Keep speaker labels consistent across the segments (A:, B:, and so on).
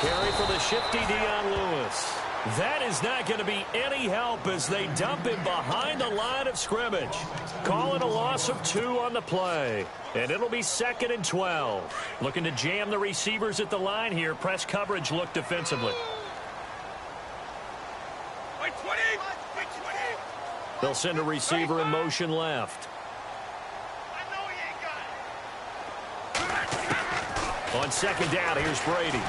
A: carry for the shifty Dion Lewis. That is not going to be any help as they dump him behind the line of scrimmage. Call it a loss of 2 on the play. And it'll be 2nd and 12. Looking to jam the receivers at the line here. Press coverage look defensively. They'll send a receiver in motion left. On 2nd down, here's Brady.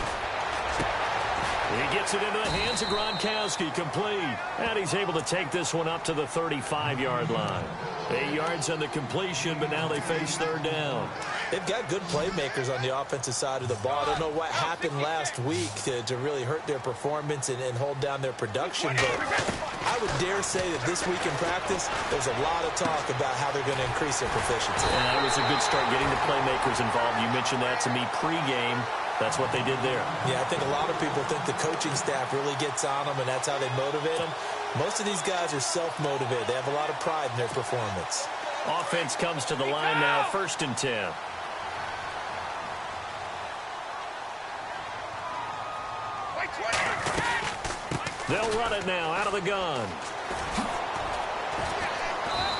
A: He gets it into the hands of Gronkowski, complete. And he's able to take this one up to the 35-yard line. 8 yards on the completion, but now they face 3rd down.
B: They've got good playmakers on the offensive side of the ball. I don't know what happened last week to really hurt their performance and hold down their production, but I would dare say that this week in practice, there's a lot of talk about how they're going to increase their proficiency.
A: And that was a good start getting the playmakers involved. You mentioned that to me pregame. That's what they did there.
B: Yeah, I think a lot of people think the coaching staff really gets on them, and that's how they motivate them. Most of these guys are self-motivated. They have a lot of pride in their performance.
A: Offense comes to the line now, 1st and 10. They'll run it now out of the gun.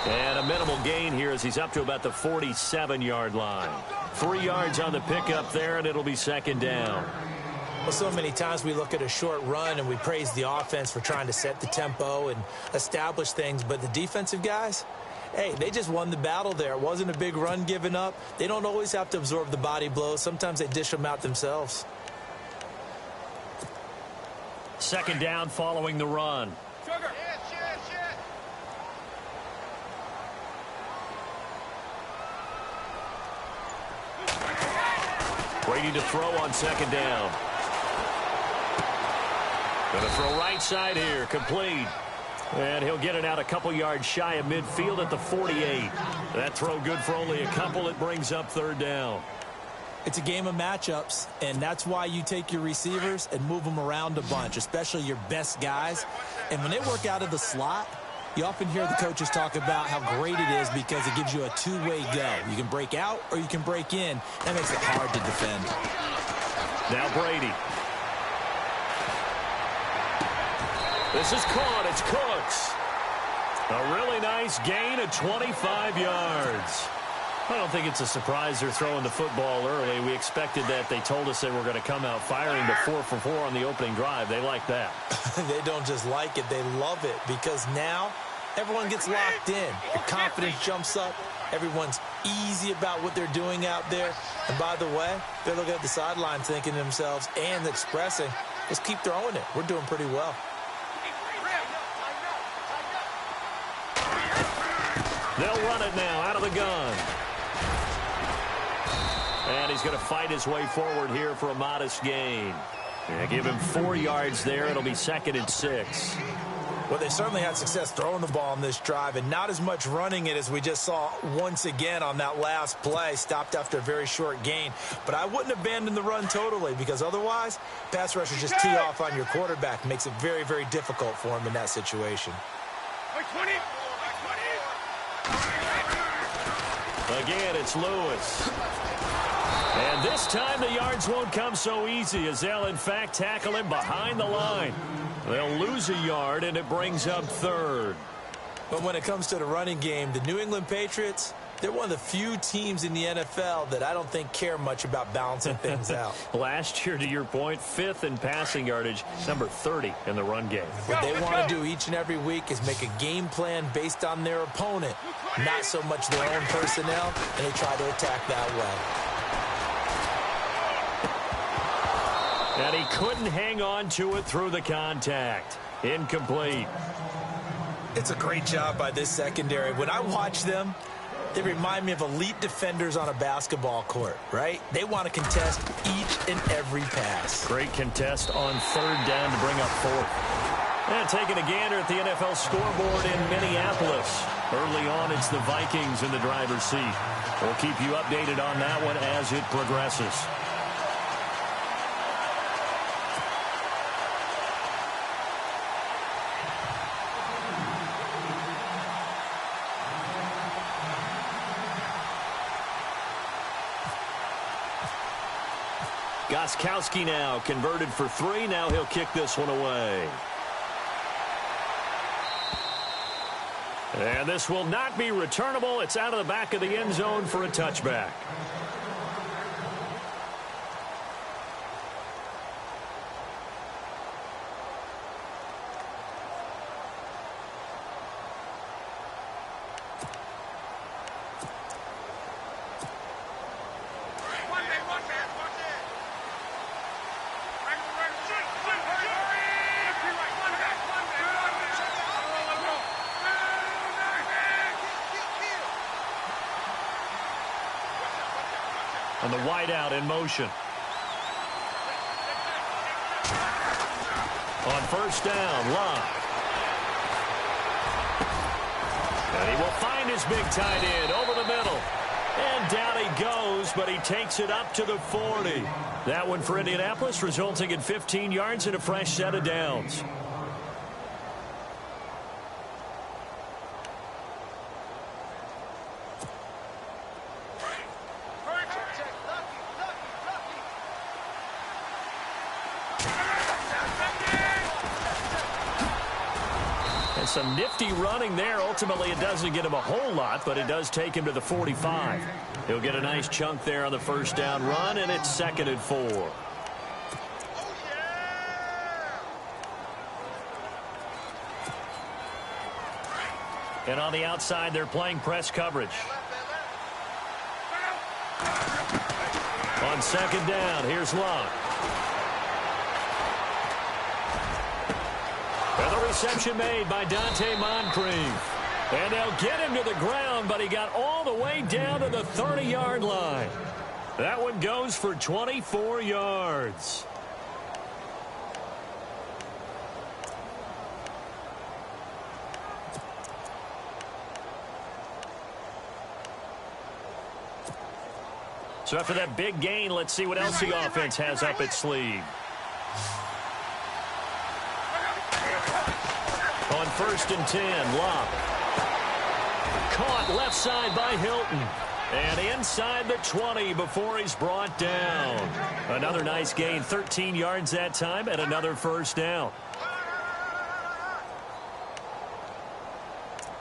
A: And a minimal gain here as he's up to about the 47-yard line. 3 yards on the pickup there, and it'll be 2nd down.
B: Well, so many times we look at a short run and we praise the offense for trying to set the tempo and establish things, but the defensive guys, hey, they just won the battle there. It wasn't a big run given up. They don't always have to absorb the body blows. Sometimes they dish them out themselves.
A: 2nd down following the run. Brady to throw on 2nd down. Going to throw right side here, complete. And he'll get it out a couple yards shy of midfield at the 48. That throw good for only a couple. It brings up 3rd down.
B: It's a game of matchups, and that's why you take your receivers and move them around a bunch, especially your best guys. And when they work out of the slot, you often hear the coaches talk about how great it is because it gives you a two-way go. You can break out or you can break in. That makes it hard to defend.
A: Now Brady. This is caught. It's Cooks. A really nice gain of 25 yards. I don't think it's a surprise they're throwing the football early. We expected that. They told us they were going to come out firing, but 4 for 4 on the opening drive. They like that.
B: They don't just like it. They love it because now everyone gets locked in. Your confidence jumps up. Everyone's easy about what they're doing out there. And by the way, they're looking at the sideline thinking to themselves and expressing, just keep throwing it. We're doing pretty well.
A: They'll run it now out of the gun. And he's going to fight his way forward here for a modest gain. Yeah, give him 4 yards there. It'll be 2nd and 6.
B: Well, they certainly had success throwing the ball on this drive and not as much running it as we just saw once again on that last play. Stopped after a very short gain. But I wouldn't abandon the run totally because otherwise, pass rushers just tee off on your quarterback. Makes it very, very difficult for him in that situation.
A: Again, it's Lewis. And this time the yards won't come so easy as they'll, in fact, tackle him behind the line. They'll lose a yard, and it brings up 3rd.
B: But when it comes to the running game, the New England Patriots, they're one of the few teams in the NFL that I don't think care much about balancing things out.
A: Last year, to your point, 5th in passing yardage, number 30 in the run game.
B: What they want to do each and every week is make a game plan based on their opponent, not so much their own personnel, and they try to attack that way.
A: And he couldn't hang on to it through the contact. Incomplete.
B: It's a great job by this secondary. When I watch them, they remind me of elite defenders on a basketball court, right? They want to contest each and every pass.
A: Great contest on 3rd down to bring up 4th. And taking a gander at the NFL scoreboard in Minneapolis. Early on, it's the Vikings in the driver's seat. We'll keep you updated on that one as it progresses. Gostkowski now converted for 3. Now he'll kick this one away. And this will not be returnable. It's out of the back of the end zone for a touchback. And the wideout in motion. On first down, Locke. And he will find his big tight end over the middle. And down he goes, but he takes it up to the 40. That one for Indianapolis, resulting in 15 yards and a fresh set of downs. Some nifty running there. Ultimately, it doesn't get him a whole lot, but it does take him to the 45. He'll get a nice chunk there on the first down run, and it's 2nd and 4. And on the outside, they're playing press coverage. On 2nd down, here's Locke. And the reception made by Dante Moncrief. And they'll get him to the ground, but he got all the way down to the 30-yard line. That one goes for 24 yards. So after that big gain, let's see what else the offense has up its sleeve. On 1st and 10, Locke. Caught left side by Hilton. And inside the 20 before he's brought down. Another nice gain, 13 yards that time, and another first down.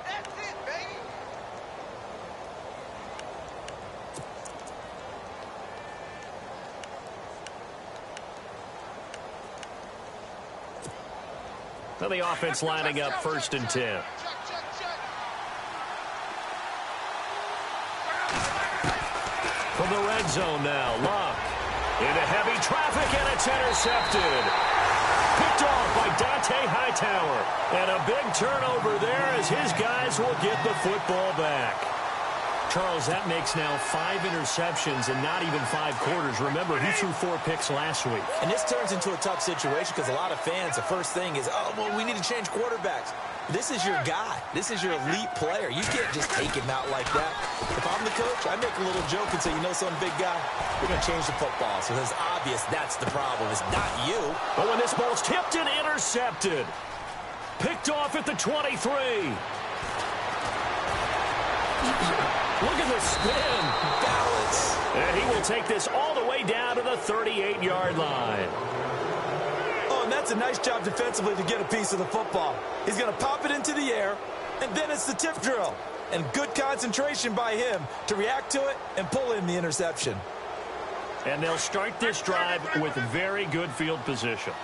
C: That's it, baby.
A: Now the offense lining up 1st and 10. From the red zone now, Locke. Into heavy traffic, and it's intercepted. Picked off by Dante Hightower. And a big turnover there as his guys will get the football back. Charles, that makes now 5 interceptions in not even 5 quarters. Remember, he threw 4 picks last week.
B: And this turns into a tough situation because a lot of fans, the first thing is, oh, well, we need to change quarterbacks. This is your guy. This is your elite player. You can't just take him out like that. If I'm the coach, I make a little joke and say, you know something, big guy? We're going to change the football. So it's obvious that's the problem. It's not you.
A: But when this ball's tipped and intercepted. Picked off at the 23. Look at the spin.
B: Balance.
A: And he will take this all the way down to the 38-yard line.
B: Oh, and that's a nice job defensively to get a piece of the football. He's going to pop it into the air, and then it's the tip drill. And good concentration by him to react to it and pull in the interception.
A: And they'll start this drive with very good field position.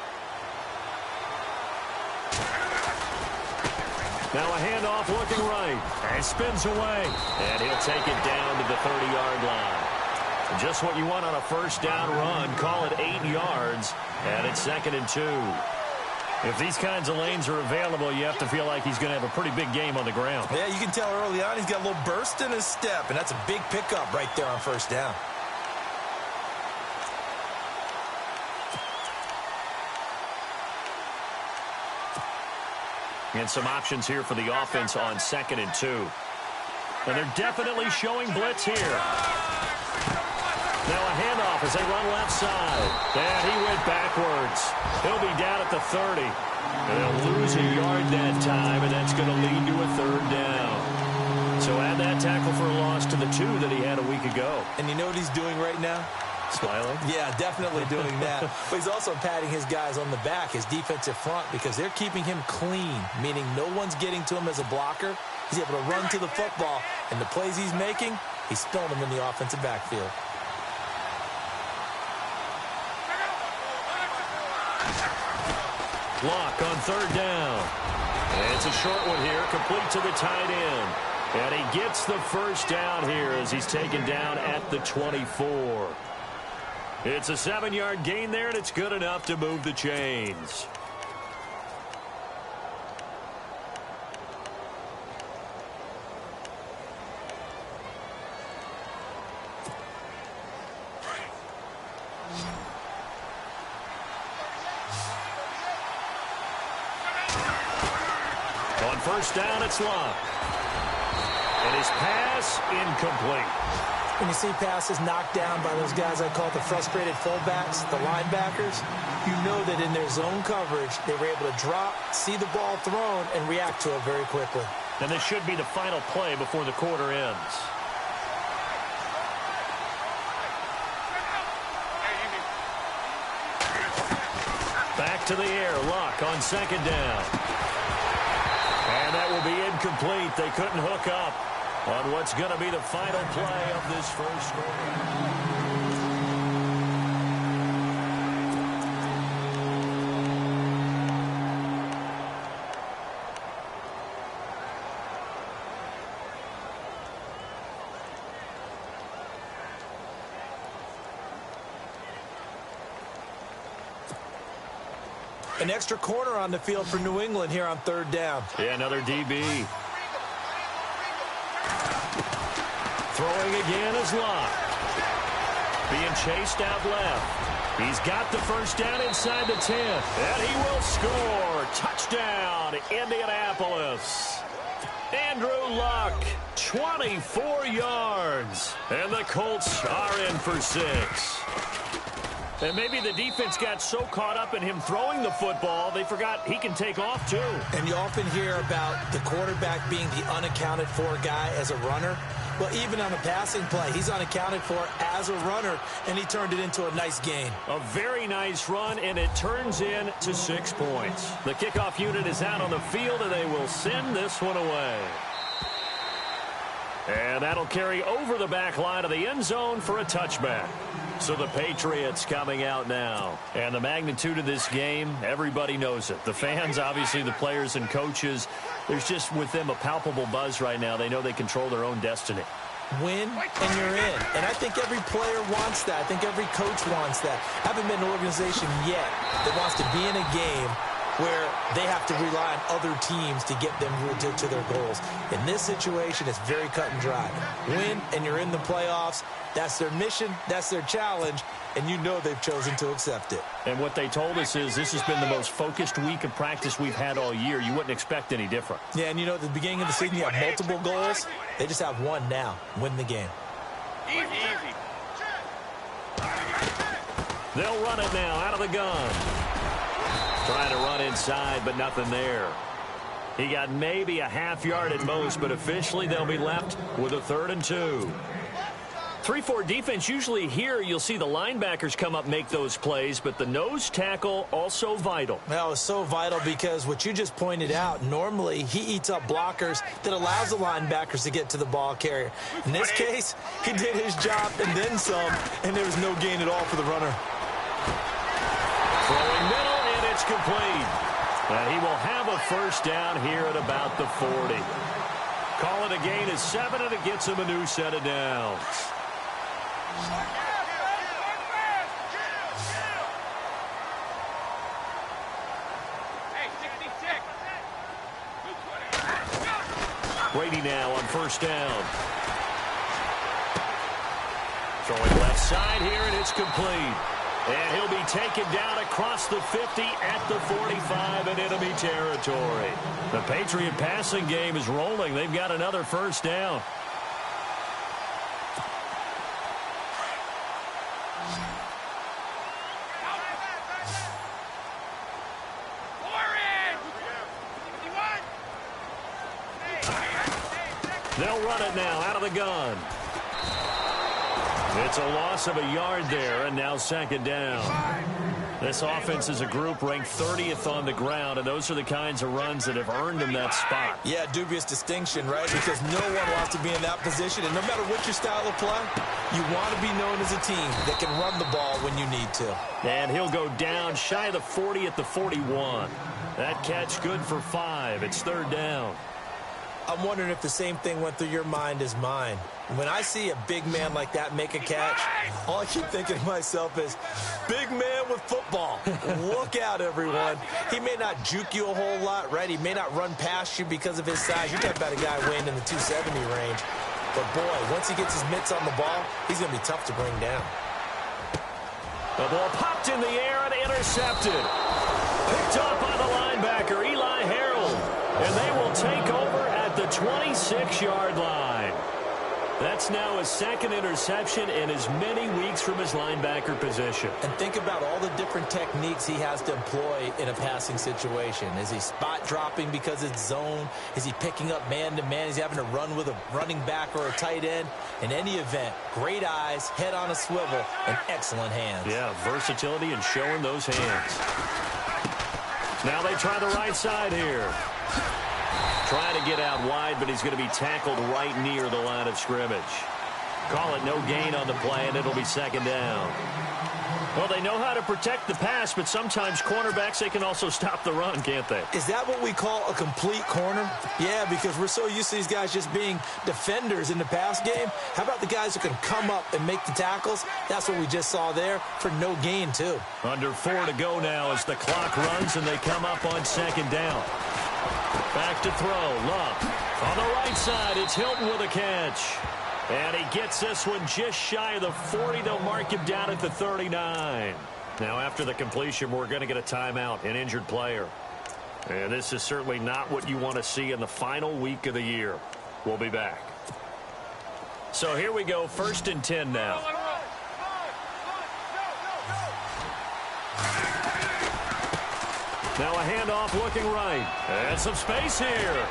A: Now a handoff looking right. And spins away. And he'll take it down to the 30-yard line. Just what you want on a first down run. Call it 8 yards. And it's 2nd and 2. If these kinds of lanes are available, you have to feel like he's going to have a pretty big game on the ground.
B: Yeah, you can tell early on he's got a little burst in his step. And that's a big pickup right there on first down.
A: And some options here for the offense on 2nd and 2. And they're definitely showing blitz here. Now a handoff as they run left side. And he went backwards. He'll be down at the 30. And they'll lose a yard that time, and that's going to lead to a 3rd down. So add that tackle for a loss to the 2 that he had a week ago.
B: And you know what he's doing right now?
A: Smiling?
B: Yeah, definitely doing that. But he's also patting his guys on the back, his defensive front, because they're keeping him clean, meaning no one's getting to him as a blocker. He's able to run to the football, and the plays he's making, he's throwing them in the offensive backfield.
A: Lock on third down. And it's a short one here, complete to the tight end. And he gets the first down here as he's taken down at the 24. It's a 7-yard gain there, and it's good enough to move the chains. On first down, it's Lock. And his pass incomplete.
B: When you see passes knocked down by those guys I call the frustrated fullbacks, the linebackers, you know that in their zone coverage, they were able to drop, see the ball thrown, and react to it very quickly.
A: And this should be the final play before the quarter ends. Back to the air, Lock on second down. And that will be incomplete. They couldn't hook up on what's going to be the final play of this first quarter.
B: An extra corner on the field for New England here on third down.
A: Yeah, another DB. Throwing again is Lock. Being chased out left. He's got the first down inside the 10. And he will score. Touchdown, Indianapolis. Andrew Luck, 24 yards. And the Colts are in for 6. And maybe the defense got so caught up in him throwing the football, they forgot he can take off too.
B: And you often hear about the quarterback being the unaccounted for guy as a runner. Well, even on a passing play, he's unaccounted for as a runner, and he turned it into a nice gain.
A: A very nice run, and it turns in to 6 points. The kickoff unit is out on the field, and they will send this one away. And that'll carry over the back line of the end zone for a touchback. So the Patriots coming out now. And the magnitude of this game, everybody knows it. The fans, obviously the players and coaches, there's just with them a palpable buzz right now. They know they control their own destiny.
B: Win and you're in. And I think every player wants that. I think every coach wants that. I haven't been an organization yet that wants to be in a game where they have to rely on other teams to get them to their goals. In this situation, it's very cut and dry. Win, and you're in the playoffs. That's their mission. That's their challenge. And you know they've chosen to accept it.
A: And what they told us is this has been the most focused week of practice we've had all year. You wouldn't expect any different.
B: Yeah, and you know, at the beginning of the season, you have multiple goals. They just have one now. Win the game.
C: Easy, easy.
A: They'll run it now out of the gun. Trying to run inside, but nothing there. He got maybe a half yard at most, but officially they'll be left with a 3rd and 2. 3-4 defense, usually here you'll see the linebackers come up make those plays, but the nose tackle also vital.
B: Well, it's so vital because what you just pointed out, normally he eats up blockers that allows the linebackers to get to the ball carrier. In this case, he did his job and then some, and there was no gain at all for the runner.
A: Throwing middle, and it's complete. And he will have a first down here at about the 40. Call it a gain of 7, and it gets him a new set of downs. Brady now on first down. Throwing left side here, and it's complete. And he'll be taken down across the 50 at the 45 in enemy territory. The Patriot passing game is rolling. They've got another first down. They'll run it now out of the gun. It's a loss of a yard there, and now second down. This offense is a group ranked 30th on the ground, and those are the kinds of runs that have earned them that spot.
B: Yeah, dubious distinction, right? Because no one wants to be in that position, and no matter what your style of play, you want to be known as a team that can run the ball when you need to.
A: And he'll go down shy of the 40 at the 41. That catch good for 5. It's third down.
B: I'm wondering if the same thing went through your mind as mine. When I see a big man like that make a catch, all I keep thinking to myself is, big man with football. Look out, everyone. He may not juke you a whole lot, right? He may not run past you because of his size. You're talking about a guy weighing in the 270 range. But, boy, once he gets his mitts on the ball, he's going to be tough to bring down.
A: The ball popped in the air and intercepted. Picked up by the linebacker, Eli Harold. And they will take over at the 26-yard line. That's now his second interception in as many weeks from his linebacker position.
B: And think about all the different techniques he has to employ in a passing situation. Is he spot dropping because it's zone? Is he picking up man-to-man? Is he having to run with a running back or a tight end? In any event, great eyes, head on a swivel, and excellent hands.
A: Yeah, versatility and showing those hands. Now they try the right side here. Trying to get out wide, but he's going to be tackled right near the line of scrimmage. Call it no gain on the play, and it'll be second down. Well, they know how to protect the pass, but sometimes cornerbacks, they can also stop the run, can't they?
B: Is that what we call a complete corner? Yeah, because we're so used to these guys just being defenders in the pass game. How about the guys who can come up and make the tackles? That's what we just saw there for no gain, too.
A: Under 4 to go now as the clock runs, and they come up on second down. Back to throw. Love. On the right side, it's Hilton with a catch. And he gets this one just shy of the 40. They'll mark him down at the 39. Now, after the completion, we're going to get a timeout, an injured player. And this is certainly not what you want to see in the final week of the year. We'll be back. So here we go, 1st and 10 now. Now a handoff looking right. And some space here.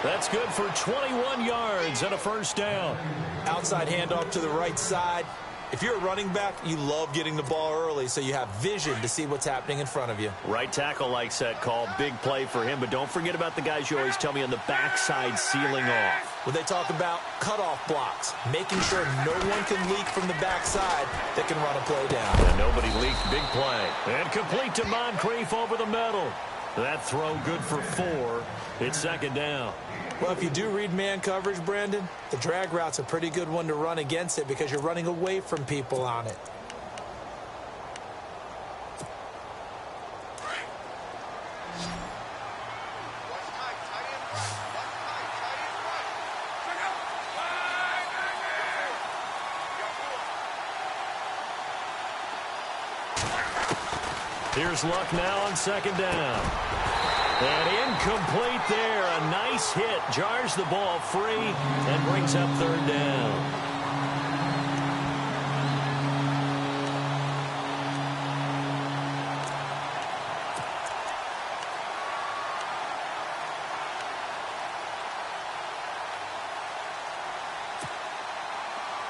A: That's good for 21 yards and a first down.
B: Outside handoff to the right side. If you're a running back, you love getting the ball early so you have vision to see what's happening in front of you.
A: Right tackle likes that call. Big play for him. But don't forget about the guys you always tell me on the backside sealing off.
B: When they talk about cutoff blocks, making sure no one can leak from the backside that can run a play down.
A: And nobody leaked. Big play. And complete to Moncrief over the middle. That throw good for 4. It's second down.
B: Well, if you do read man coverage, Brandon, the drag route's a pretty good one to run against it because you're running away from people on it.
A: Here's Luck now on second down. And incomplete there. A nice hit. Jars the ball free and brings up third down.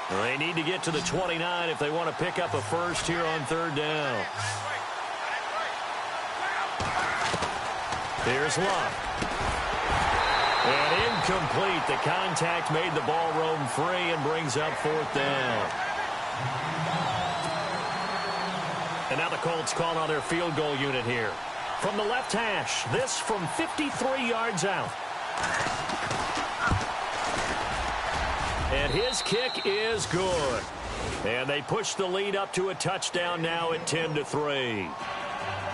A: They need to get to the 29 if they want to pick up a first here on third down. Here's Luck. And incomplete. The contact made the ball roam free and brings up fourth down. And now the Colts call on their field goal unit here. From the left hash, this from 53 yards out. And his kick is good. And they push the lead up to a touchdown now at 10-3.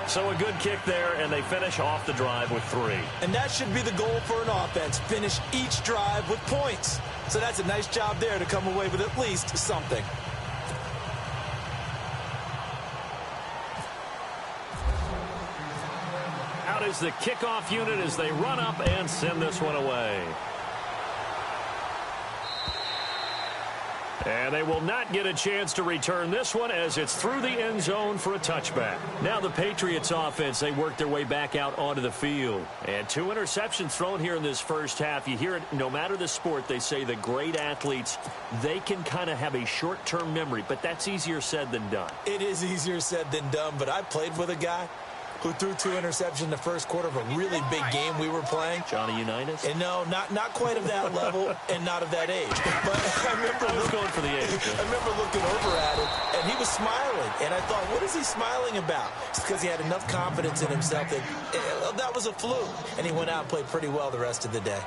A: So a good kick there, and they finish off the drive with 3.
B: And that should be the goal for an offense. Finish each drive with points. So that's a nice job there to come away with at least something.
A: Out is the kickoff unit as they run up and send this one away. And they will not get a chance to return this one as it's through the end zone for a touchback. Now the Patriots offense, they work their way back out onto the field. And 2 interceptions thrown here in this first half. You hear it no matter the sport, they say the great athletes, they can kind of have a short-term memory, but that's easier said than done.
B: It is easier said than done, but I played with a guy who threw 2 interceptions in the first quarter of a really big game we were playing.
A: Johnny Unitas?
B: And no, not quite of that level and not of that age. But I
A: was going for the age.
B: I remember looking over at him, and he was smiling. And I thought, what is he smiling about? It's because he had enough confidence in himself that was a fluke. And he went out and played pretty well the rest of the day.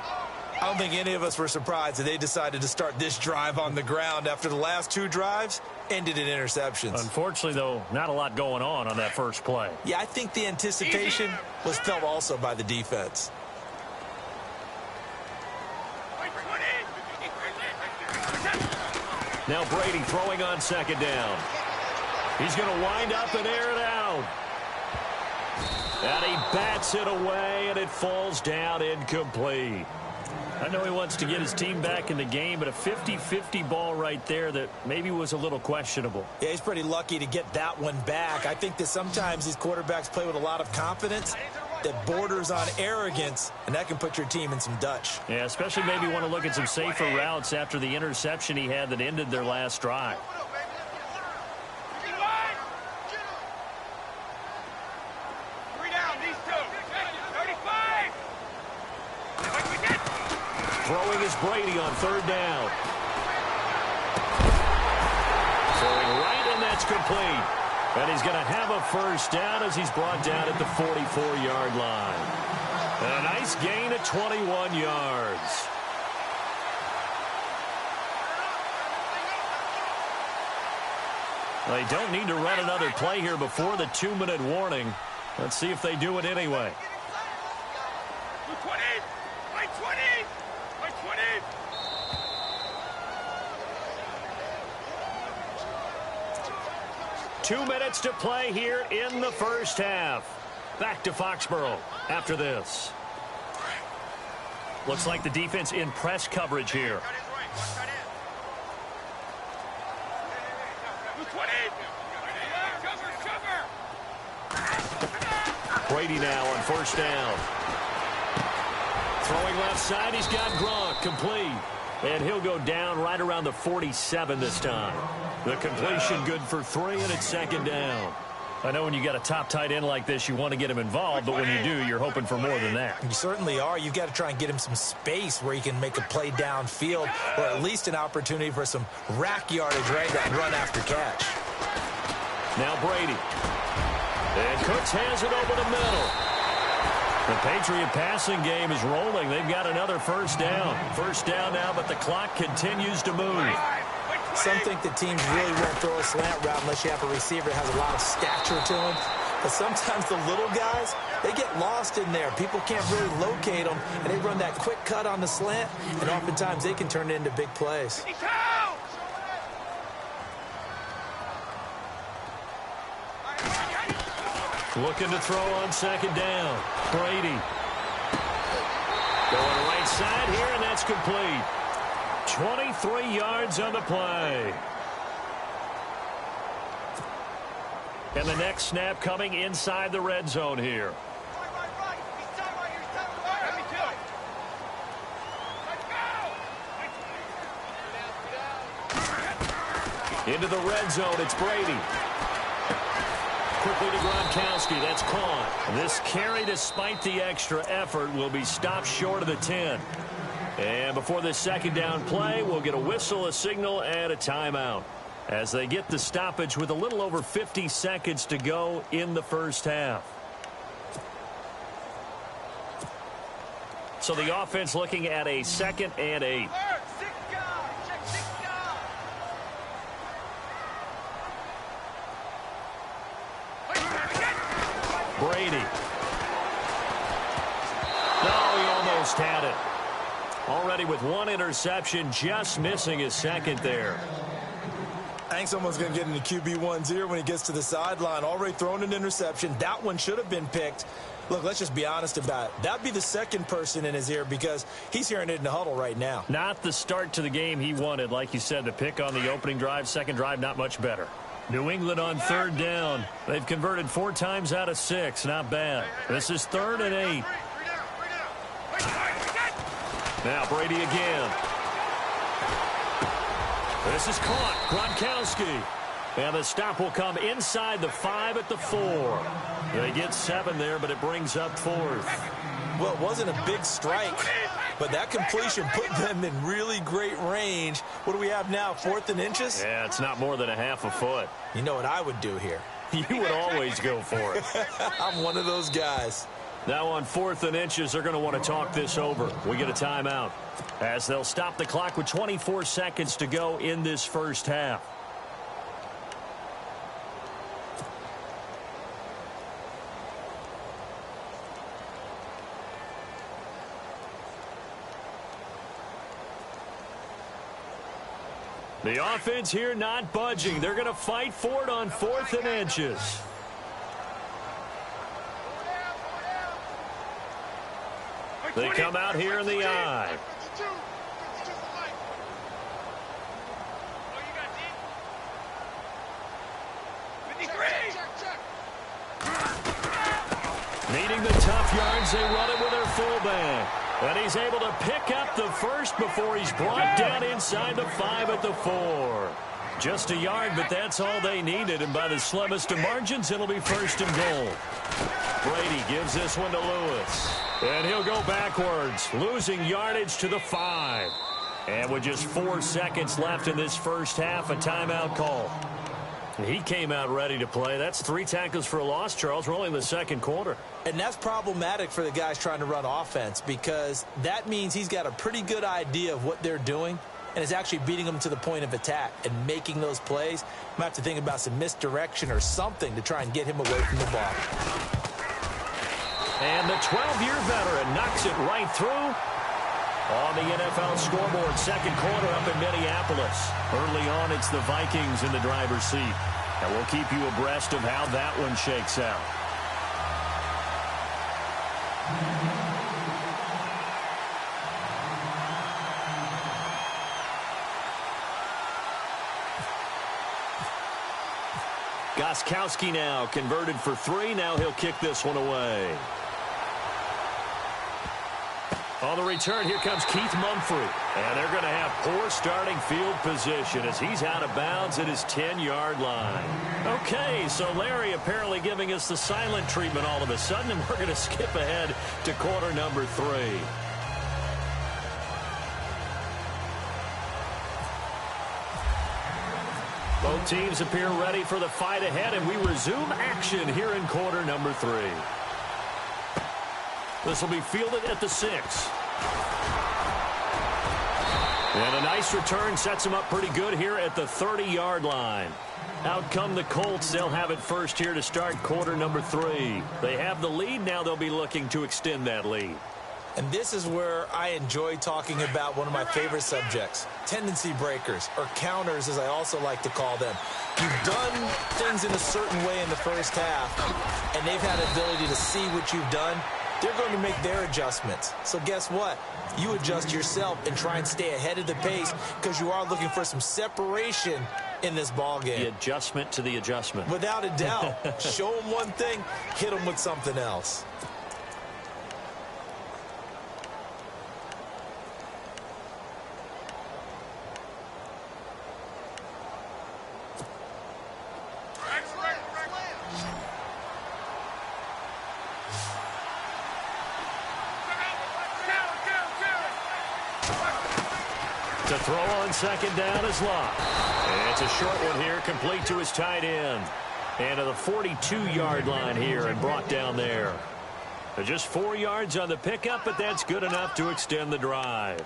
B: I don't think any of us were surprised that they decided to start this drive on the ground after the last 2 drives ended in interceptions.
A: Unfortunately, though, not a lot going on that first play.
B: Yeah, I think the anticipation was felt also by the defense.
A: Now Brady throwing on second down. He's going to wind up and air it out. And he bats it away, and it falls down incomplete. I know he wants to get his team back in the game, but a 50-50 ball right there that maybe was a little questionable.
B: Yeah, he's pretty lucky to get that one back. I think that sometimes these quarterbacks play with a lot of confidence that borders on arrogance, and that can put your team in some Dutch.
A: Yeah, especially maybe want to look at some safer routes after the interception he had that ended their last drive. Throwing is Brady on third down. Throwing right, and that's complete. And he's going to have a first down as he's brought down at the 44-yard line. And a nice gain of 21 yards. They don't need to run another play here before the 2-minute warning. Let's see if they do it anyway. 2 minutes to play here in the first half. Back to Foxborough after this. Looks like the defense in press coverage here. Brady now on first down. Throwing left side, he's got Gronk complete. And he'll go down right around the 47 this time. The completion good for 3, and it's second down. I know when you got a top tight end like this, you want to get him involved, but when you do, you're hoping for more than that.
B: You certainly are. You've got to try and get him some space where he can make a play downfield, or at least an opportunity for some rack yardage, right? That run after catch.
A: Now Brady. And Cooks has it over the middle. The Patriot passing game is rolling. They've got another first down. First down now, but the clock continues to move.
B: Some think that teams really won't throw a slant route unless you have a receiver that has a lot of stature to him. But sometimes the little guys, they get lost in there. People can't really locate them, and they run that quick cut on the slant, and oftentimes they can turn it into big plays.
A: Looking to throw on second down. Brady. Going right side here, and that's complete. 23 yards on the play. And the next snap coming inside the red zone here. Into the red zone, it's Brady. Quickly to Gronkowski, that's caught. This carry, despite the extra effort, will be stopped short of the 10. And before this second down play, we'll get a whistle, a signal, and a timeout as they get the stoppage with a little over 50 seconds to go in the first half. So the offense looking at a 2nd and 8. Brady. Oh, he almost had it. Already with 1 interception, just missing his 2nd there.
B: I think someone's going to get into QB1's ear when he gets to the sideline. Already thrown an interception. That one should have been picked. Look, let's just be honest about it. That'd be the second person in his ear because he's hearing it in the huddle right now.
A: Not the start to the game he wanted. Like you said, the pick on the opening drive, second drive, not much better. New England on third down. They've converted 4 times out of 6. Not bad. This is 3rd and 8. Now Brady again. This is caught. Gronkowski. And the stop will come inside the 5 at the 4. They get 7 there, but it brings up 4th.
B: Well, it wasn't a big strike, but that completion put them in really great range. What do we have now, 4th and inches?
A: Yeah, it's not more than a half a foot.
B: You know what I would do here?
A: You would always go for it.
B: I'm one of those guys.
A: Now on 4th and inches, they're going to want to talk this over. We get a timeout as they'll stop the clock with 24 seconds to go in this first half. The offense here not budging. They're going to fight for it on 4th and inches. They come out here in the eye. Needing the tough yards, they run it with their fullback. And he's able to pick up the first before he's brought down inside the 5 at the 4. Just a yard, but that's all they needed. And by the slimmest of margins, it'll be 1st and goal. Brady gives this one to Lewis. And he'll go backwards, losing yardage to the 5. And with just 4 seconds left in this first half, a timeout call. He came out ready to play. That's 3 tackles for a loss, Charles. We're only in the second quarter.
B: And that's problematic for the guys trying to run offense because that means he's got a pretty good idea of what they're doing and is actually beating them to the point of attack and making those plays. Might have to think about some misdirection or something to try and get him away from the ball.
A: And the 12-year veteran knocks it right through on the NFL scoreboard. Second quarter up in Minneapolis. Early on, it's the Vikings in the driver's seat. And we'll keep you abreast of how that one shakes out. Gostkowski now converted for 3. Now he'll kick this one away. On the return, here comes Keith Mumphrey. And they're going to have poor starting field position as he's out of bounds at his 10-yard line. Okay, so Larry apparently giving us the silent treatment all of a sudden, and we're going to skip ahead to quarter number 3. Both teams appear ready for the fight ahead, and we resume action here in quarter number 3. This will be fielded at the 6. And a nice return sets them up pretty good here at the 30-yard line. Out come the Colts. They'll have it first here to start quarter number 3. They have the lead. Now they'll be looking to extend that lead.
B: And this is where I enjoy talking about one of my favorite subjects, tendency breakers, or counters as I also like to call them. You've done things in a certain way in the first half, and they've had the ability to see what you've done. They're going to make their adjustments. So guess what? You adjust yourself and try and stay ahead of the pace because you are looking for some separation in this ball game.
A: The adjustment to the adjustment.
B: Without a doubt. Show them one thing, hit them with something else.
A: To throw on second down is Locke. And it's a short one here, complete to his tight end. And to the 42-yard line here and brought down there. Just 4 yards on the pickup, but that's good enough to extend the drive.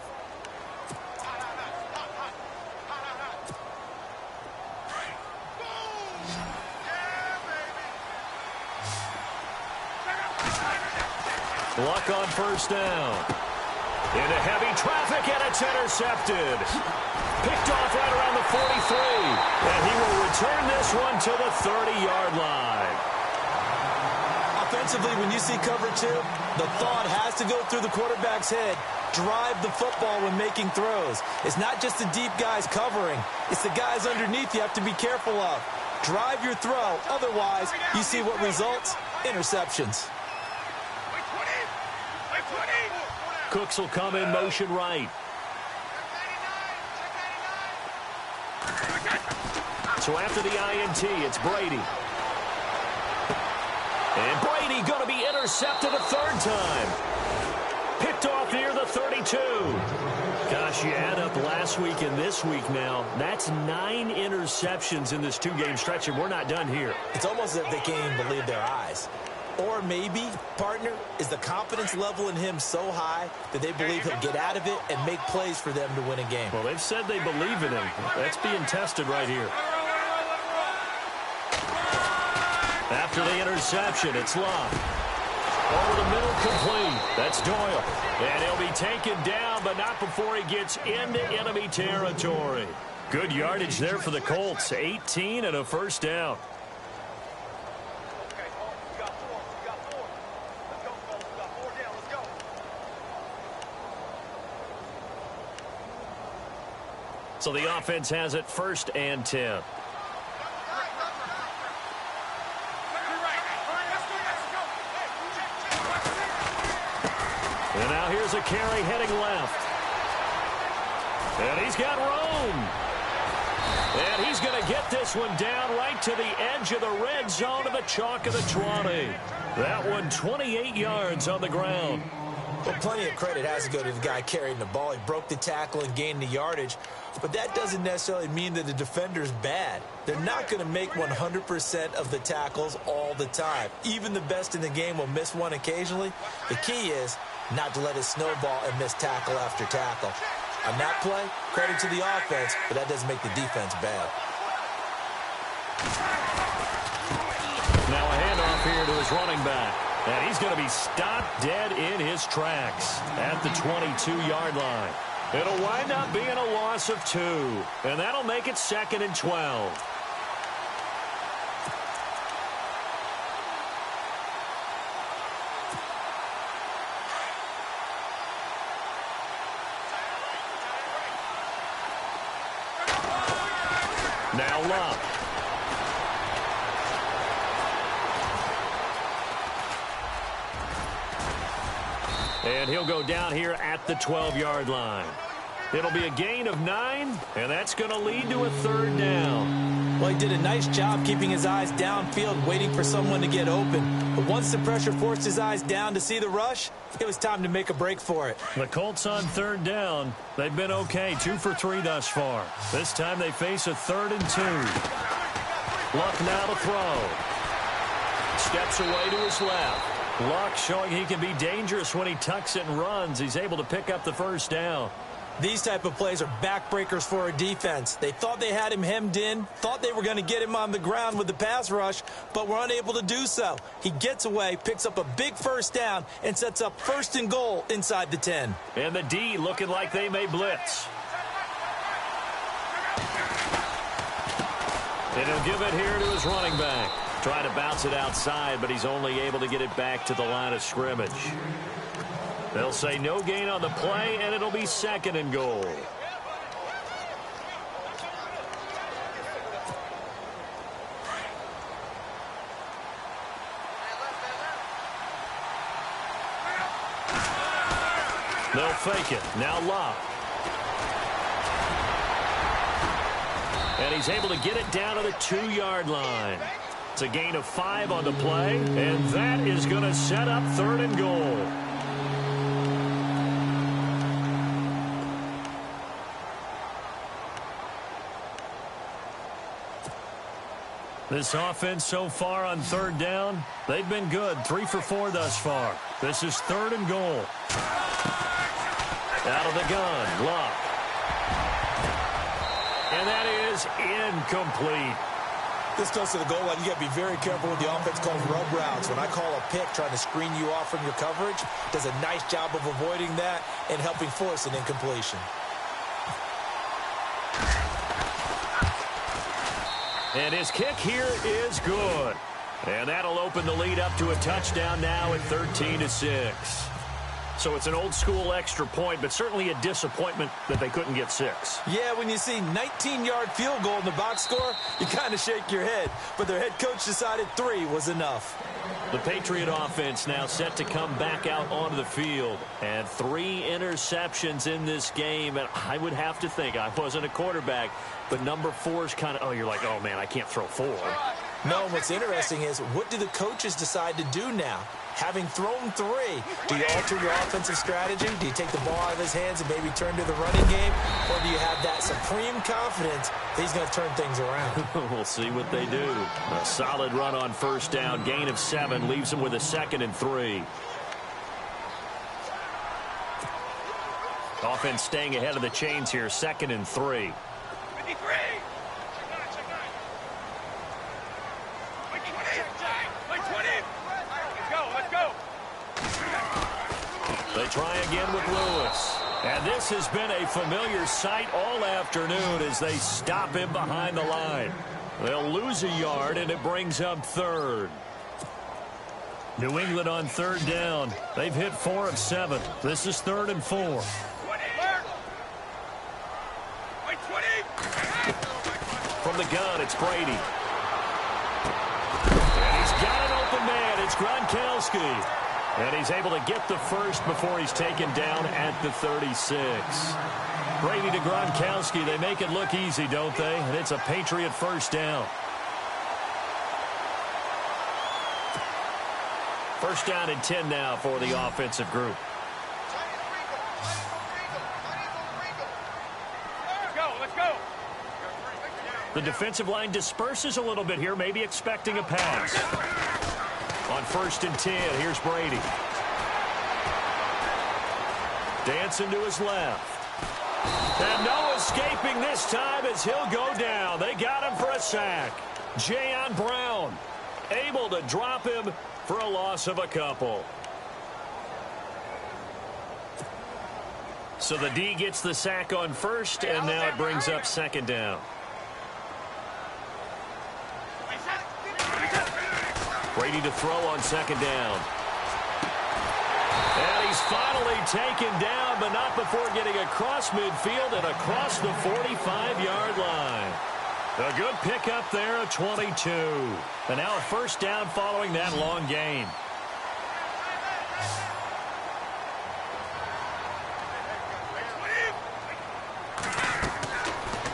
A: Luck on first down. Into heavy traffic, and it's intercepted. Picked off right around the 43. And he will return this one to the 30-yard line.
B: Defensively, when you see cover two, the thought has to go through the quarterback's head. Drive the football when making throws. It's not just the deep guys covering. It's the guys underneath you have to be careful of. Drive your throw. Otherwise, you see what results? Interceptions.
A: Cooks will come in motion right. So after the INT, it's Brady. And Brady going to be intercepted a third time. Picked off near the 32. Gosh, you add up last week and this week now. That's 9 interceptions in this two-game stretch, and we're not done here.
B: It's almost as if they can't even believe their eyes. Or maybe, partner, is the confidence level in him so high that they believe he'll get out of it and make plays for them to win a game.
A: Well, they've said they believe in him. That's being tested right here. After the interception, it's Love. Over the middle, complete. That's Doyle. And he'll be taken down, but not before he gets into enemy territory. Good yardage there for the Colts. 18 and a first down. So the offense has it 1st and 10. And now here's a carry heading left. And he's got room. And he's going to get this one down right to the edge of the red zone of the chalk of the 20. That one 28 yards on the ground.
B: Well, plenty of credit has to go to the guy carrying the ball. He broke the tackle and gained the yardage. But that doesn't necessarily mean that the defender's bad. They're not going to make 100% of the tackles all the time. Even the best in the game will miss one occasionally. The key is not to let it snowball and miss tackle after tackle. On that play, credit to the offense, but that doesn't make the defense bad.
A: Now a handoff here to his running back. And he's going to be stopped dead in his tracks at the 22-yard line. It'll wind up being a loss of 2. And that'll make it 2nd and 12. Now Love. And he'll go down here at the 12-yard line. It'll be a gain of 9, and that's going to lead to a 3rd down.
B: Well, he did a nice job keeping his eyes downfield, waiting for someone to get open. But once the pressure forced his eyes down to see the rush, it was time to make a break for it.
A: The Colts on 3rd down. They've been okay, 2 for 3 thus far. This time they face a 3rd and 2. Luck now to throw. Steps away to his left. Luck showing he can be dangerous when he tucks it and runs. He's able to pick up the 1st down.
B: These type of plays are backbreakers for a defense. They thought they had him hemmed in, thought they were going to get him on the ground with the pass rush, but were unable to do so. He gets away, picks up a big 1st down, and sets up 1st and goal inside the 10.
A: And the D looking like they may blitz. And he'll give it here to his running back. Trying to bounce it outside, but he's only able to get it back to the line of scrimmage. They'll say no gain on the play, and it'll be 2nd and goal. They'll fake it. Now Love. And he's able to get it down to the 2-yard line. It's a gain of 5 on the play, and that is going to set up 3rd and goal. This offense so far on 3rd down, they've been good. 3 for 4 thus far. This is 3rd and goal. Out of the gun, Luck. And that is incomplete.
B: This goes to the goal line. You got to be very careful when the offense calls rub routes. When I call a pick trying to screen you off from your coverage, does a nice job of avoiding that and helping force an incompletion.
A: And his kick here is good. And that'll open the lead up to a touchdown now at 13-6. So it's an old-school extra point, but certainly a disappointment that they couldn't get 6.
B: Yeah, when you see 19-yard field goal in the box score, you kind of shake your head. But their head coach decided 3 was enough.
A: The Patriot offense now set to come back out onto the field. And 3 interceptions in this game. And I would have to think, I wasn't a quarterback, but number 4 is kind of, oh, you're like, oh, man, I can't throw 4.
B: No, what's interesting is, what do the coaches decide to do now? Having thrown 3, do you alter your offensive strategy? Do you take the ball out of his hands and maybe turn to the running game? Or do you have that supreme confidence that he's going to turn things around?
A: We'll see what they do. A solid run on first down. Gain of 7 leaves them with a 2nd and 3. Offense staying ahead of the chains here. 2nd and 3.
C: 53.
A: They try again with Lewis. And this has been a familiar sight all afternoon as they stop him behind the line. They'll lose a yard, and it brings up 3rd. New England on 3rd down. They've hit 4 of 7. This is 3rd and 4.
C: 20.
A: From the gun, it's Brady. And he's got an open man. It's Gronkowski. And he's able to get the first before he's taken down at the 36. Brady to Gronkowski. They make it look easy, don't they? And it's a Patriot first down. First down and 10 now for the offensive group.
C: Let's go.
A: The defensive line disperses a little bit here, maybe expecting a pass. On 1st and 10, here's Brady. Dancing to his left. And no escaping this time as he'll go down. They got him for a sack. Jayon Brown able to drop him for a loss of a couple. So the D gets the sack on 1st, and now it brings up 2nd down. Brady to throw on 2nd down. And he's finally taken down, but not before getting across midfield and across the 45-yard line. A good pickup there at 22. And now a first down following that long gain.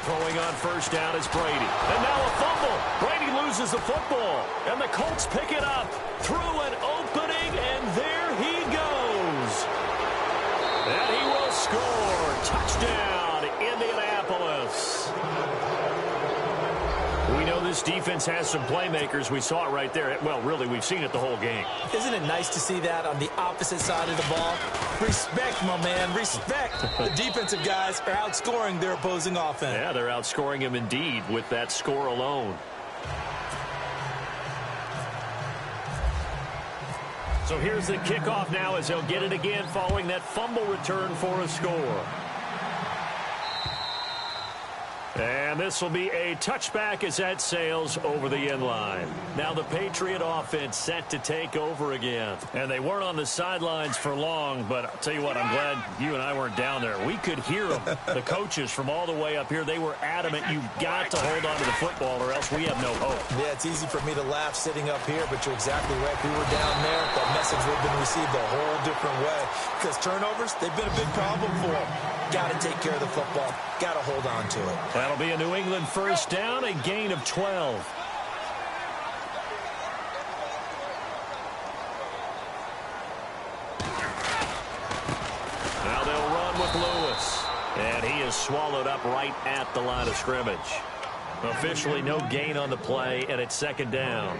A: Throwing on first down is Brady. And now a fumble. Brady loses the football. And the Colts pick it up through an opening, and there he goes. And he will score. Touchdown, Indianapolis. We know this defense has some playmakers. We saw it right there. Well, really, we've seen it the whole game.
B: Isn't it nice to see that on the opposite side of the ball? Respect, my man, respect. The defensive guys are outscoring their opposing offense.
A: Yeah, they're outscoring him indeed with that score alone. So here's the kickoff now as they'll get it again following that fumble return for a score. And this will be a touchback as that sails over the end line. Now the Patriot offense set to take over again. And they weren't on the sidelines for long, but I'll tell you what, I'm glad you and I weren't down there. We could hear them. The coaches from all the way up here, they were adamant, you've got to hold on to the football or else we have no hope.
B: Yeah, it's easy for me to laugh sitting up here, but you're exactly right. If we were down there, that message would have been received a whole different way. Because turnovers, they've been a big problem for them. Got to take care of the football. Got to hold on to it.
A: That'll be a New England first down, a gain of 12. Now they'll run with Lewis. And he is swallowed up right at the line of scrimmage. Officially no gain on the play, and it's 2nd down.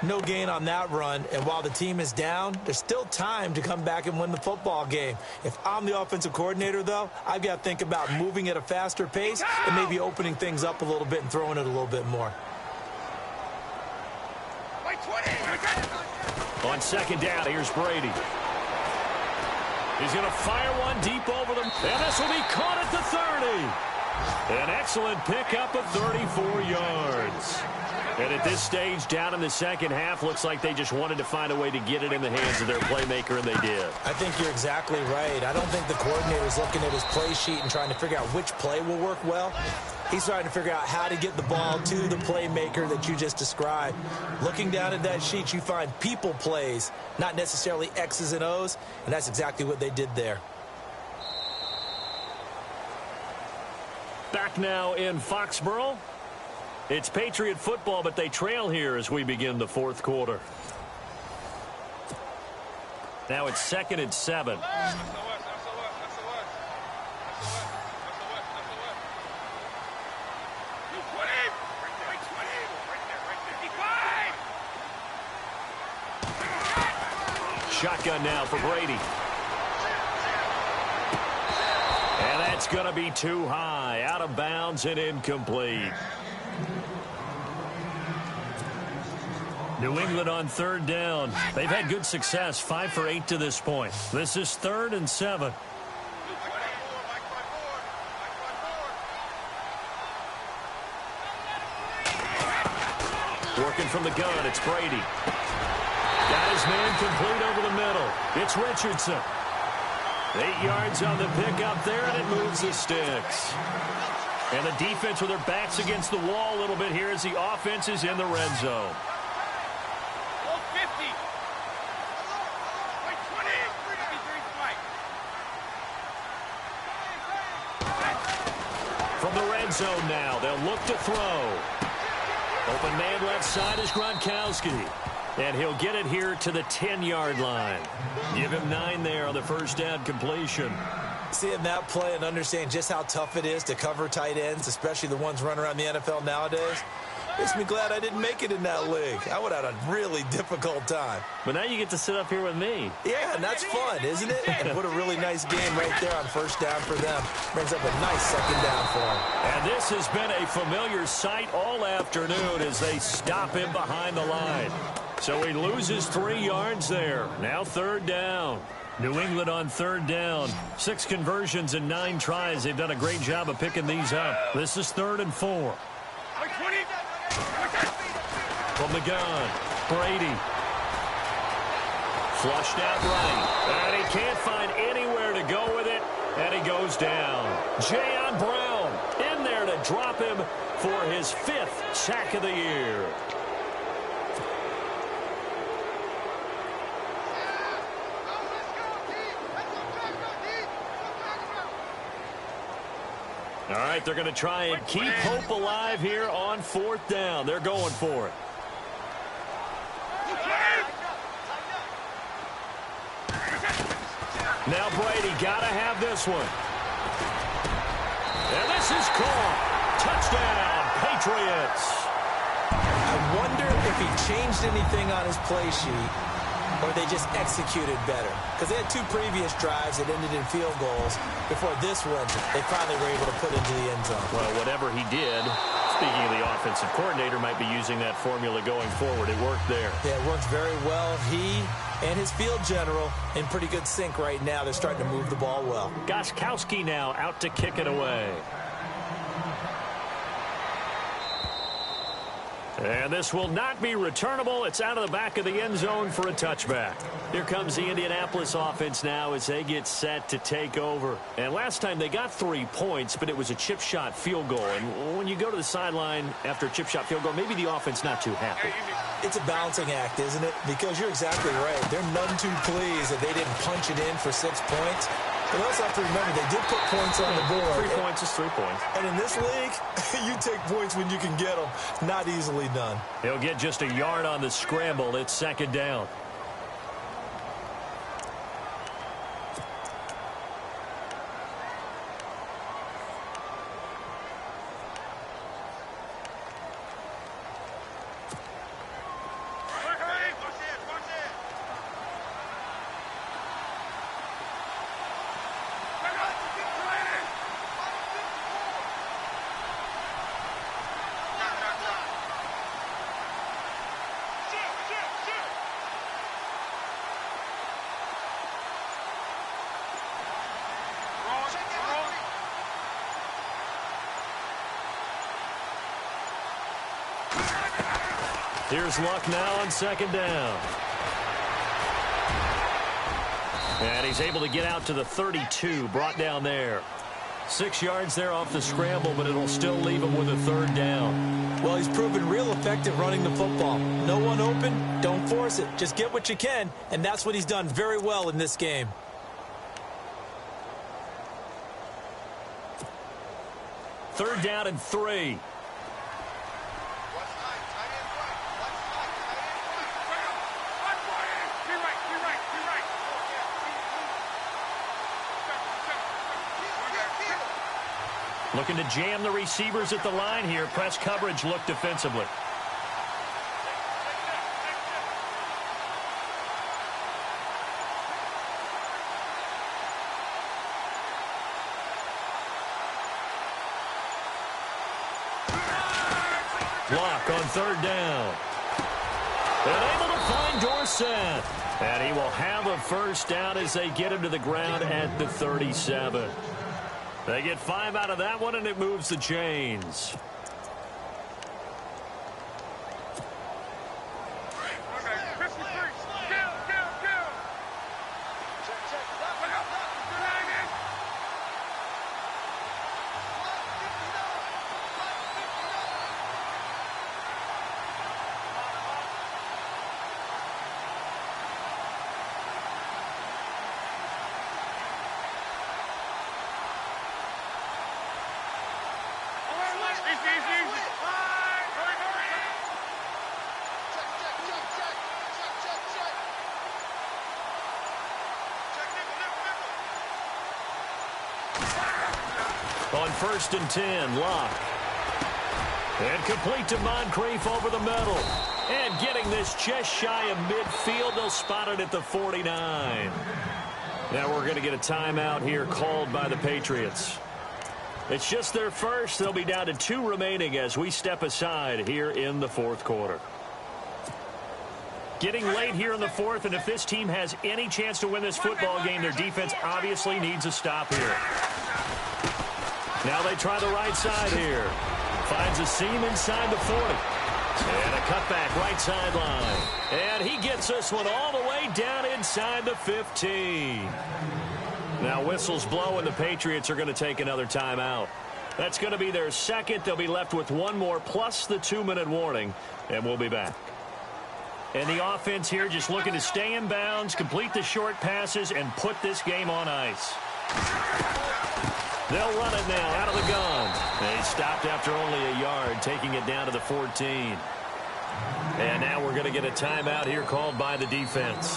B: No gain on that run, and while the team is down, there's still time to come back and win the football game. If I'm the offensive coordinator, though, I've got to think about moving at a faster pace and maybe opening things up a little bit and throwing it a little bit more.
A: On 2nd down, here's Brady. He's going to fire one deep over them, and this will be caught at the 30. An excellent pickup of 34 yards. And at this stage, down in the second half, looks like they just wanted to find a way to get it in the hands of their playmaker, and they did.
B: I think you're exactly right. I don't think the coordinator's looking at his play sheet and trying to figure out which play will work well. He's trying to figure out how to get the ball to the playmaker that you just described. Looking down at that sheet, you find people plays, not necessarily X's and O's, and that's exactly what they did there.
A: Back now in Foxborough. It's Patriot football, but they trail here as we begin the fourth quarter. Now it's 2nd and 7. Shotgun now for Brady. And that's going to be too high, out of bounds and incomplete. New England on 3rd down. They've had good success, 5 for 8 to this point. This is 3rd and 7. Working from the gun, it's Brady. Got his man complete over the middle. It's Richardson. 8 yards on the pickup there, and it moves the sticks. And the defense with their backs against the wall a little bit here as the offense is in the red zone. From the red zone now, they'll look to throw. Open man left side is Gronkowski. And he'll get it here to the 10-yard line. Give him 9 there on the first down completion.
B: Seeing that play and understand just how tough it is to cover tight ends, especially the ones running around the NFL nowadays, makes me glad I didn't make it in that league. I would have had a really difficult time.
A: But now you get to sit up here with me.
B: Yeah, and that's fun, isn't it? And what a really nice game right there on first down for them. Brings up a nice second down for them.
A: And this has been a familiar sight all afternoon as they stop him behind the line. So he loses 3 yards there. Now 3rd down. New England on 3rd down. 6 conversions and 9 tries. They've done a great job of picking these up. This is 3rd and 4. From the gun, Brady. Flushed out right. And he can't find anywhere to go with it. And he goes down. Jayon Brown in there to drop him for his 5th sack of the year. All right, they're going to try and keep hope alive here on 4th down. They're going for it. Now Brady got to have this one. And this is caught. Touchdown, Patriots.
B: I wonder if he changed anything on his play sheet or they just executed better. Because they had 2 previous drives that ended in field goals. Before this one, they finally were able to put into the end zone.
A: Well, whatever he did, speaking of the offensive coordinator, might be using that formula going forward. It worked there.
B: Yeah, it worked very well. He and his field general in pretty good sync right now. They're starting to move the ball well.
A: Gostkowski now out to kick it away. And this will not be returnable. It's out of the back of the end zone for a touchback. Here comes the Indianapolis offense now as they get set to take over. And last time they got 3 points, but it was a chip shot field goal. And when you go to the sideline after a chip shot field goal, maybe the offense not too happy.
B: It's a balancing act, isn't it? Because you're exactly right. They're none too pleased that they didn't punch it in for 6 points. But you also have to remember, they did put points on the board.
A: 3 points is 3 points.
B: And in this league, you take points when you can get them. Not easily done.
A: He'll get just a yard on the scramble. It's 2nd down. Here's Luck now on second down. And he's able to get out to the 32, brought down there. 6 yards there off the scramble, but it'll still leave him with a third down.
B: Well, he's proven real effective running the football. No one open, don't force it. Just get what you can, and that's what he's done very well in this game.
A: Third down and 3. Looking to jam the receivers at the line here. Press coverage look defensively. Block on third down. And able to find Dorsett. And he will have a first down as they get him to the ground at the 37. They get 5 out of that one, and it moves the chains. On first and 10, Locke. And complete to Moncrief over the middle. And getting this just shy of midfield, they'll spot it at the 49. Now we're going to get a timeout here called by the Patriots. It's just their first. They'll be down to 2 remaining as we step aside here in the fourth quarter. Getting late here in the fourth, and if this team has any chance to win this football game, their defense obviously needs a stop here. Now they try the right side here. Finds a seam inside the 40. And a cutback right sideline. And he gets this one all the way down inside the 15. Now whistles blow, and the Patriots are going to take another timeout. That's going to be their second. They'll be left with one more plus the 2-minute warning, and we'll be back. And the offense here just looking to stay in bounds, complete the short passes, and put this game on ice. They'll run it now out of the gun. They stopped after only a yard, taking it down to the 14. And now we're going to get a timeout here called by the defense.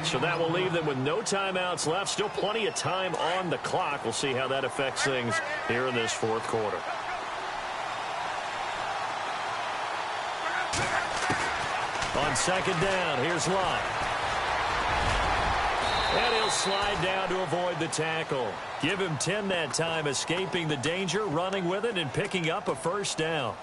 A: So that will leave them with no timeouts left. Still plenty of time on the clock. We'll see how that affects things here in this fourth quarter. On second down, here's Locke. And he'll slide down to avoid the tackle. Give him 10 that time, escaping the danger, running with it, and picking up a first down.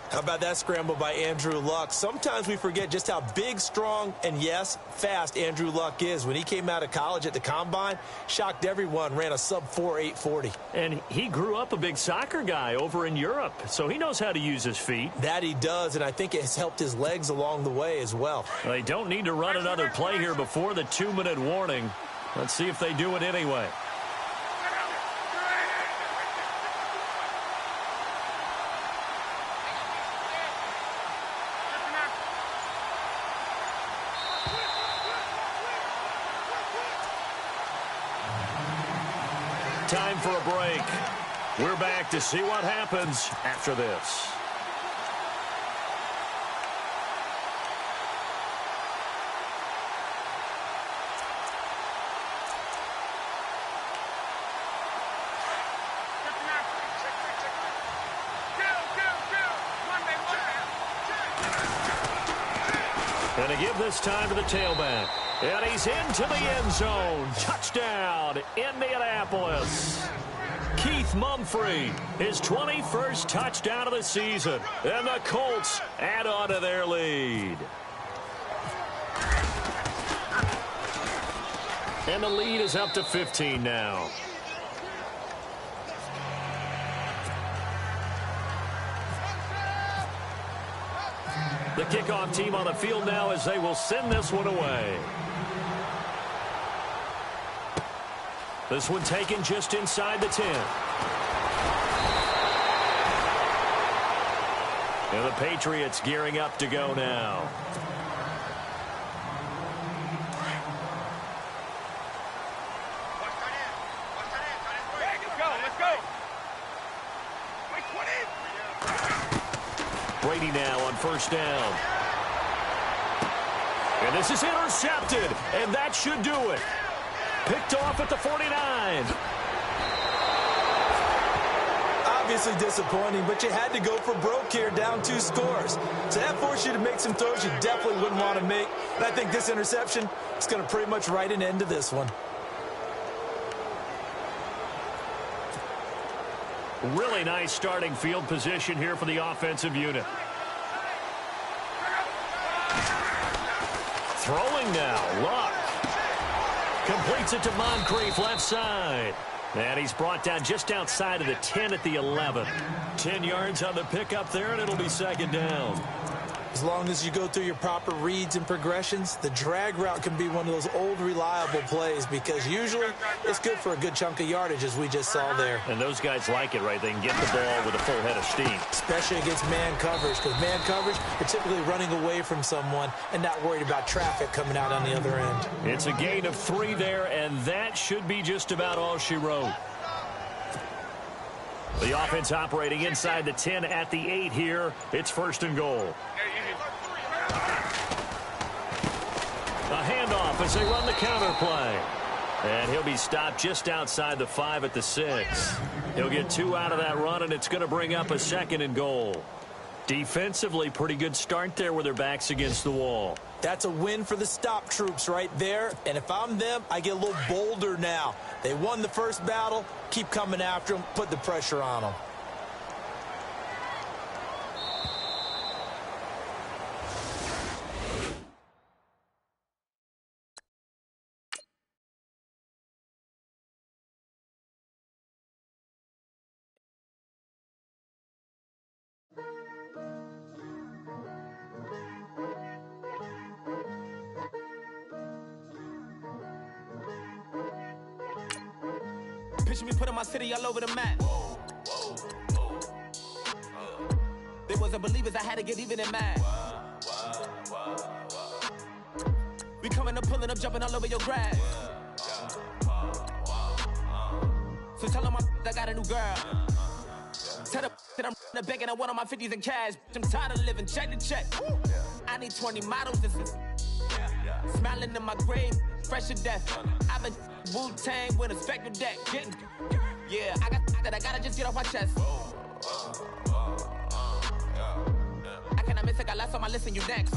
B: How about that scramble by Andrew Luck? Sometimes we forget just how big, strong, and, yes, fast Andrew Luck is. When he came out of college at the Combine, shocked everyone, ran a sub-4 840.
A: And he grew up a big soccer guy over in Europe, so he knows how to use his feet.
B: That he does, and I think it has helped his legs along the way as well.
A: They don't need to run another play here before the 2-minute warning. Let's see if they do it anyway. Time for a break. We're back to see what happens after this. And to give this time to the tailback. And he's into the end zone. Touchdown, Indianapolis. Keith Mumphrey, his 21st touchdown of the season. And the Colts add on to their lead. And the lead is up to 15 now. The kickoff team on the field now as they will send this one away. This one taken just inside the 10. And the Patriots gearing up to go now.
C: Let's go.
A: Brady now on first down. And this is intercepted, and that should do it. Picked off at the 49.
B: Obviously disappointing, but you had to go for broke here, down 2 scores. So that forced you to make some throws you definitely wouldn't want to make. And I think this interception is going to pretty much write an end to this one.
A: Really nice starting field position here for the offensive unit. Throwing now, Luck. Completes it to Moncrief, left side. And he's brought down just outside of the 10 at the 11. 10 yards on the pickup there, and it'll be second down.
B: As long as you go through your proper reads and progressions, the drag route can be one of those old reliable plays because usually it's good for a good chunk of yardage, as we just saw there.
A: And those guys like it, right? They can get the ball with a full head of steam.
B: Especially against man coverage, because man coverage, you're typically running away from someone and not worried about traffic coming out on the other end.
A: It's a gain of 3 there, and that should be just about all she wrote. The offense operating inside the 10 at the 8 here. It's first and goal. A handoff as they run the counter play. And he'll be stopped just outside the 5 at the 6. He'll get 2 out of that run, and it's going to bring up a second and goal. Defensively, pretty good start there with their backs against the wall.
B: That's a win for the stop troops right there. And if I'm them, I get a little bolder now. They won the first battle. Keep coming after them. Put the pressure on them.
D: Picture me putting my city all over the map. They wasn't believers, I had to get even in mad. We coming up, pulling up, jumping all over your grass. So tell them I got a new girl. Tell them that I'm in the bank and I want on my 50s in cash. I'm tired of living check to check. I need 20 models, this is smiling in my grave, fresh to death. I've been Wu-Tang with a spectral deck. Getting, yeah, I gotta just get off my chest. I cannot miss it, got last on my list and you next.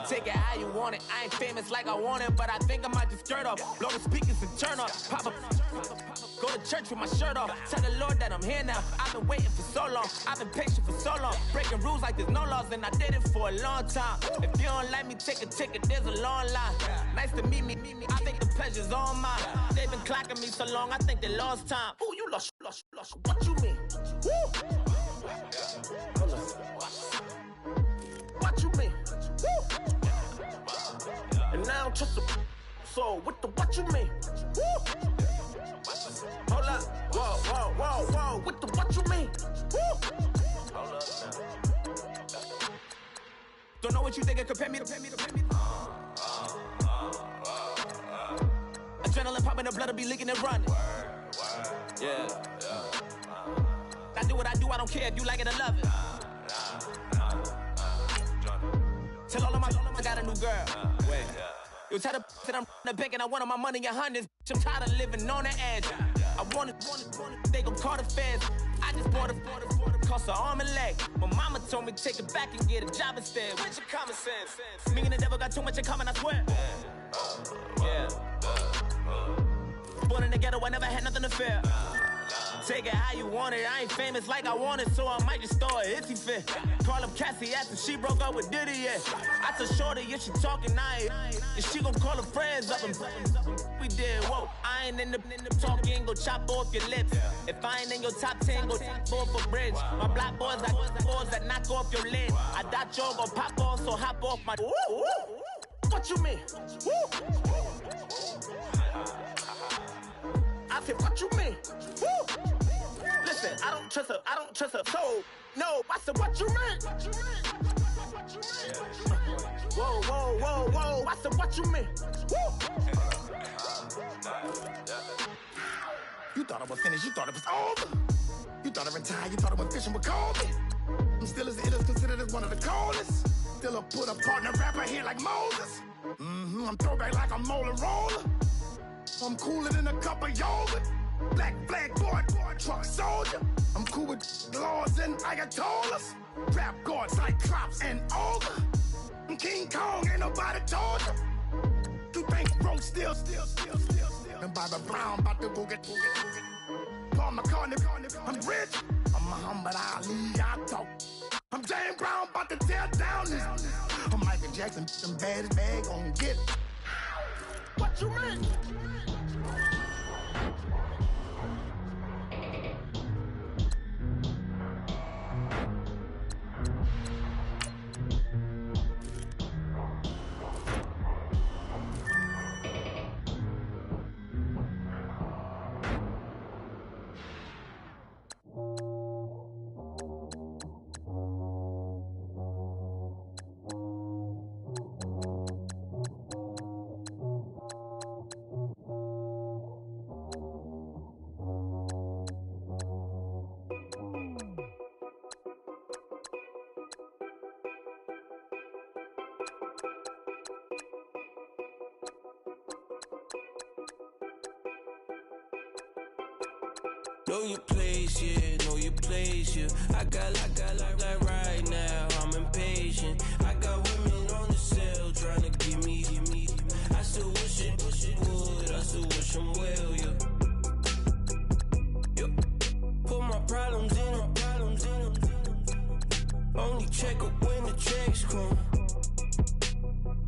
D: Take it how you want it. I ain't famous like I want it, but I think I might just skirt off. Blow the speakers and turn up. Pop up. Go to church with my shirt off. Tell the Lord that I'm here now. I've been waiting for so long. I've been patient for so long. Breaking rules like there's no laws, and I did it for a long time. If you don't like me, take a ticket. There's a long line. Nice to meet me. I think the pleasure's all mine. They've been clocking me so long, I think they lost time. Ooh, you lost. What you mean? Woo! What you mean? Woo! And now I'm just a so what you mean? Woo! Hold up, whoa, what you mean? Woo! Hold up now. Don't know what you think it compare me to. Adrenaline popping, the blood will be leaking and running. Yeah. I do what I do, I don't care if you like it or love it. Tell all of my I got a new girl. Wait. You tell the that I'm in the bank and I want my money in hundreds. I'm tired of living on the edge. I want it, they gon' call the feds. I just bought a cost an arm and leg. My mama told me take it back and get a job instead. Where's your common sense? Me and the devil got too much in common, I swear. Yeah. Born in the ghetto, I never had nothing to fear. Take it how you want it. I ain't famous like I want it, so I might just throw a hissy fit. Call up Cassie after she broke up with Diddy, yeah. I told Shorty if she talking, and she gon' call her friends up and we did, whoa. I ain't in the talking, go chop off your lips. If I ain't in your top 10, go fall for bridge. My black boys like boys that knock off your lid. I thought y'all gon' pop off, so hop off my. What you mean? I said, what you mean? Listen, I don't trust her soul. No, I said, what you mean? Whoa, whoa, whoa, whoa. I said, what you mean?
E: You thought I was finished, you thought it was over. You thought I retired, you thought I was fishing with Kobe. I'm still as ill as considered as one of the coldest. Still a put a partner rapper here like Moses. I'm throwback like a molar roller. I'm cooler than a cup of yogurt. Black flag boy, truck soldier. I'm cool with laws and Ayatollahs. Rap god, Cyclops and Ogre. I'm King Kong, ain't nobody told you. You think road still. And Bobby Brown about to go get. Paul McCartney, I'm rich. I'm Muhammad Ali, I talk. I'm James Brown, about to tear down this. I'm Michael Jackson, them baddest bag gon' get it. What you mean?
F: Know your place, yeah, know your place, yeah. I got like right now, I'm impatient. I got women on the cell trying to give me. I still wish it would, I still wish them well, yeah. Put my problems in them. Only check up when the checks come.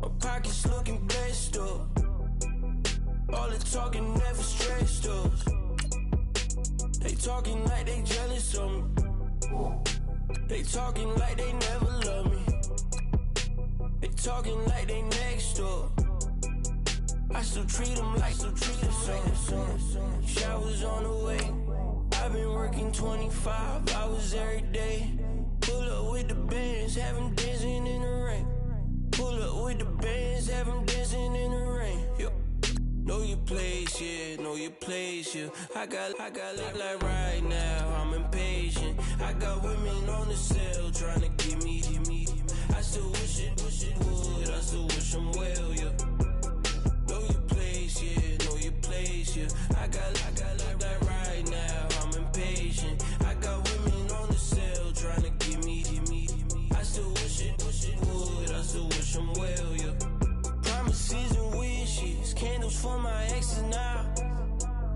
F: My pockets looking blessed up. All the talking never stressed us. They talking like they jealous of me. They talking like they never love me. They talking like they next door. I still treat them like something. Showers on the way. I've been working 25 hours every day. Pull up with the bands, have them dancing in the rain. Pull up with the bands, have them dancing in the rain. Yo. Know your place, yeah, know your place, yeah. I got like right now, I'm impatient. I got women on the cell trying to give me. I still wish it would, I still wish them well, yeah. Know your place, yeah, know your place, yeah. I got like right now, I'm impatient. I got women on the cell trying to give me. I still wish it would, I still wish them well, yeah. Promises and wishes, candles for my exes now.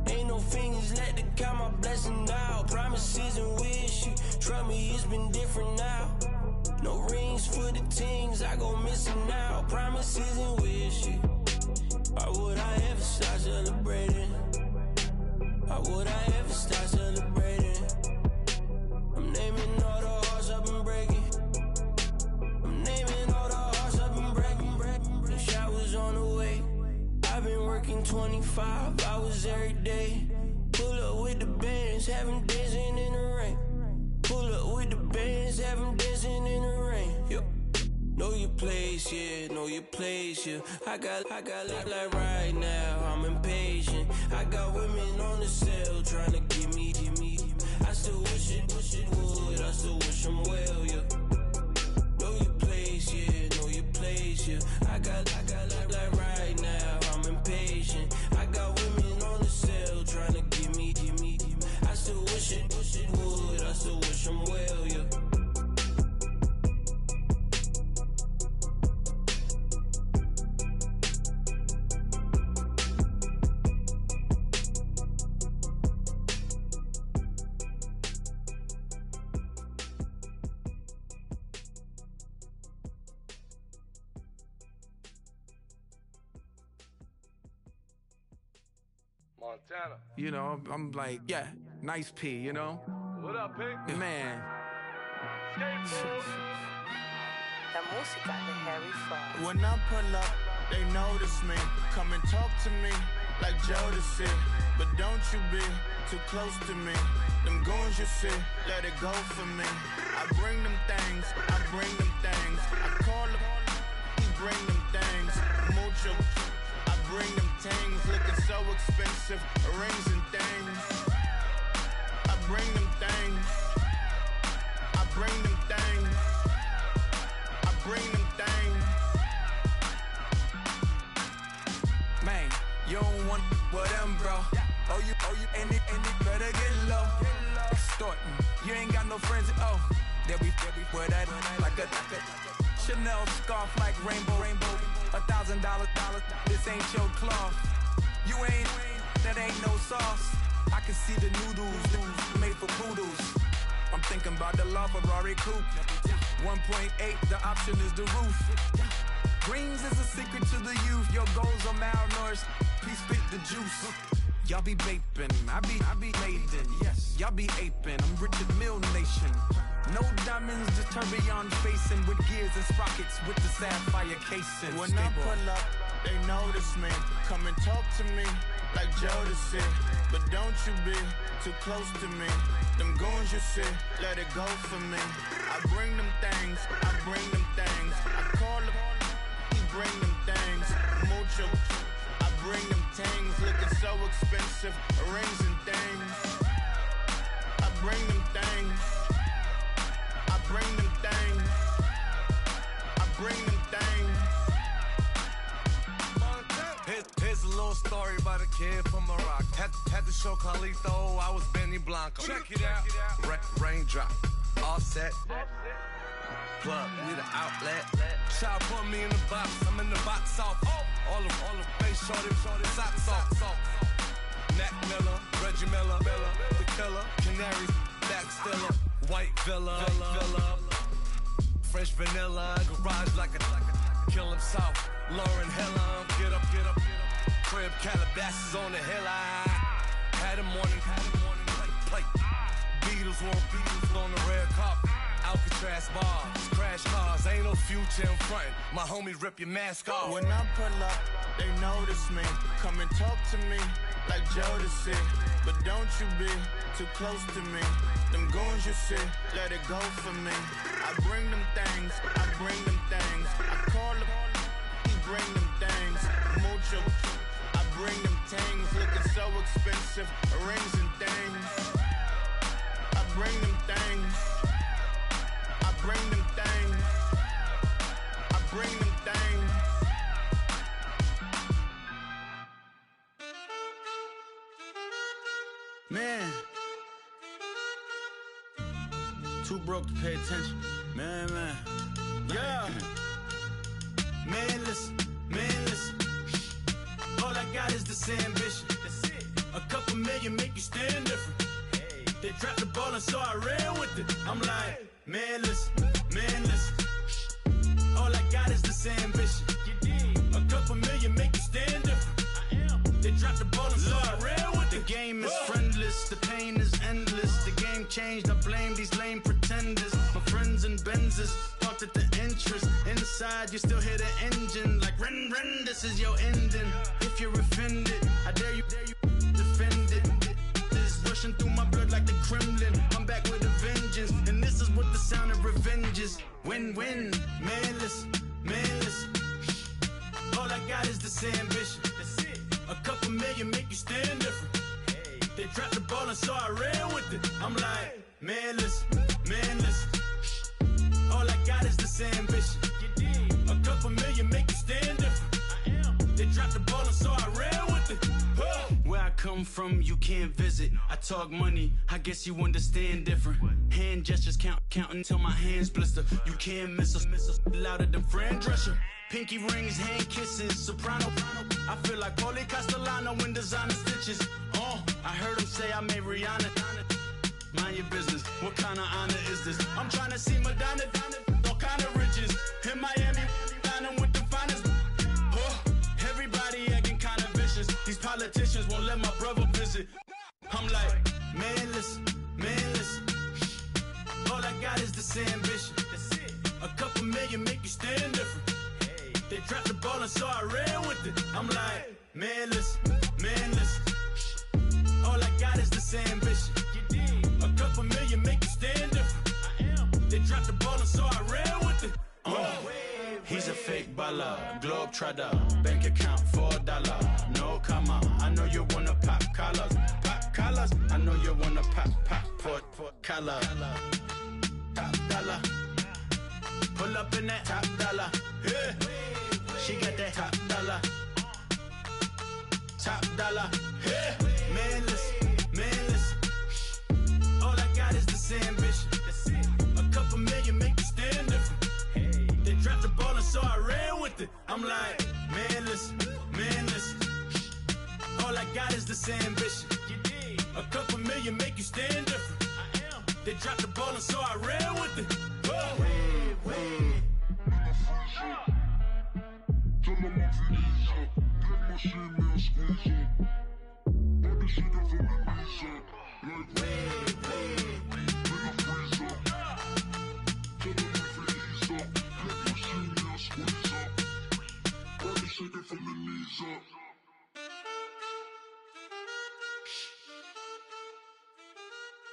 F: Ain't no fingers let to count my blessing now. Promises and wishes, trust me, it's been different now. No rings for the things, I go missing now. Promises and wishes, why would I ever start celebrating? Why would I ever start celebrating? I'm naming all the hearts I've been breaking. I'm naming all the hearts I've been breaking. The showers on the way. I've been working 25 hours every day. Pull up with the bands, have them dancing in the rain. Pull up with the bands, have them dancing in the rain. Yo. Know your place, yeah, know your place, yeah. I got like right now, I'm impatient. I got women on the cell trying to give me. I still wish it would, I still wish them well, yeah. Know your place, yeah, know your place, yeah. I got like right now, I'm impatient. I got women on the cell trying to give me. I still wish it would, I still wish them well, yeah.
G: Montana.
H: You know, I'm like, yeah, nice P, you know?
G: What up, Pink?
H: Man.
I: La música de Harry Fraud.
J: When I pull up, they notice me. Come and talk to me like Jodeci. But don't you be too close to me. Them goons you see, let it go for me. I bring them things, I bring them things. I call them, he bring them things. Mucho, I bring them things. Looking so expensive, rings and things. I bring them things. I bring them things. I bring them things.
H: Man, you don't want with them, bro. Oh, you, and it better get low. Extorting, you ain't got no friends. Oh, they'll be for that like a Chanel scarf like rainbow. $1,000, this ain't your cloth. You ain't, that ain't no sauce. I can see the noodles made for poodles. I'm thinking about the LaFerrari coupe. 1.8, the option is the roof. Greens is a secret to the youth. Your goals are malnourished. Please spit the juice. Y'all be vaping, I be laden. Yes, y'all be aping. I'm Richard Mill Nation. No diamonds, just tourbillon facing with gears and sprockets with the sapphire casing.
J: When I pull up, they notice me. Come and talk to me like Jodeci. But don't you be too close to me. Them goons you see, let it go for me. I bring them things, I bring them things. I call them, he bring them things. Mucho, I bring them things. Looking so expensive, rings and things. I bring them things. I bring them things. I bring them things.
G: Here's a little story about a kid from Morocco. Had to show Carlito I was Benny Blanco. Check it out. Raindrop, offset. Plug, need an outlet. Try to put me in the box. I'm in the box off. All the face shorty, socks off. Mac Miller, Reggie Miller, the killer, Canaries, back stiller, white villa, French vanilla, garage like a kill himself. Lauren Hill, get up. Crib Calabasas on the hill. I had a morning plate. Beatles on the red carpet. Alcatraz bars, crash cars, ain't no future in front. My homies rip your mask off.
J: When I pull up, they notice me. Come and talk to me like Jodeci. But don't you be too close to me. Them goons you see, let it go for me. I bring them things, I bring them things. I call them, he bring them things. Mucho, I bring them things. Looking so expensive, rings and things. I bring them things. I bring them things. I bring them things. Man, too broke to pay attention. Man. Yeah. Man, listen. All I got is this ambition. A couple million make you stand different. They dropped the ball and so I ran with it. I'm like, man, listen. All I got is this ambition. A couple million make you stand different. They dropped the ball and so I ran with it. The game is friendless, the pain is endless. The game changed, I blame these lame pretenders. My friends and Benzes parked at the entrance. Inside, you still hear the engine. Like, ren, this is your ending. If you're offended, I dare you defend it. This rushing through my blood like the Kremlin. I'm back with a vengeance, and this is what the sound of revenge is. Win-win, man, listen. All I got is this ambition. A couple million make you stand different. They dropped the ball and so I ran with it. I'm like, man, listen. All I got is this ambition. A couple million make you stand different. They dropped the ball and so I ran with it. Where I come from, you can't visit. I talk money, I guess you understand different. Hand gestures counting till my hands blister. You can't miss us louder than Fran Drescher. Pinky rings, hand kisses, soprano. I feel like Paulie Castellano in designer stitches. I heard him say I made Rihanna. Mind your business, what kind of honor is this? I'm trying to see Madonna, all kind of riches. In Miami, dining with the finest. Everybody acting kind of vicious. These politicians won't let my brother I'm like, man, listen. All I got is this ambition. A couple million make you stand different. They dropped the ball and so I ran with it. I'm like, man, listen. All I got is this ambition. A couple million make you stand different. They dropped the ball and so I ran with it. He's a fake baller, globetrotter, bank account $4, no comma. I know you wanna pop collars. I know you wanna pop collar. Top dollar, pull up in that top dollar. Yeah, she got that top dollar. Yeah, man, listen. All I got is this ambition. A couple million make you stand different. They dropped the ball and so I ran with it. I'm like, man, listen. All I got is this ambition. A couple million make you stand different. They dropped the ball and so I ran with it.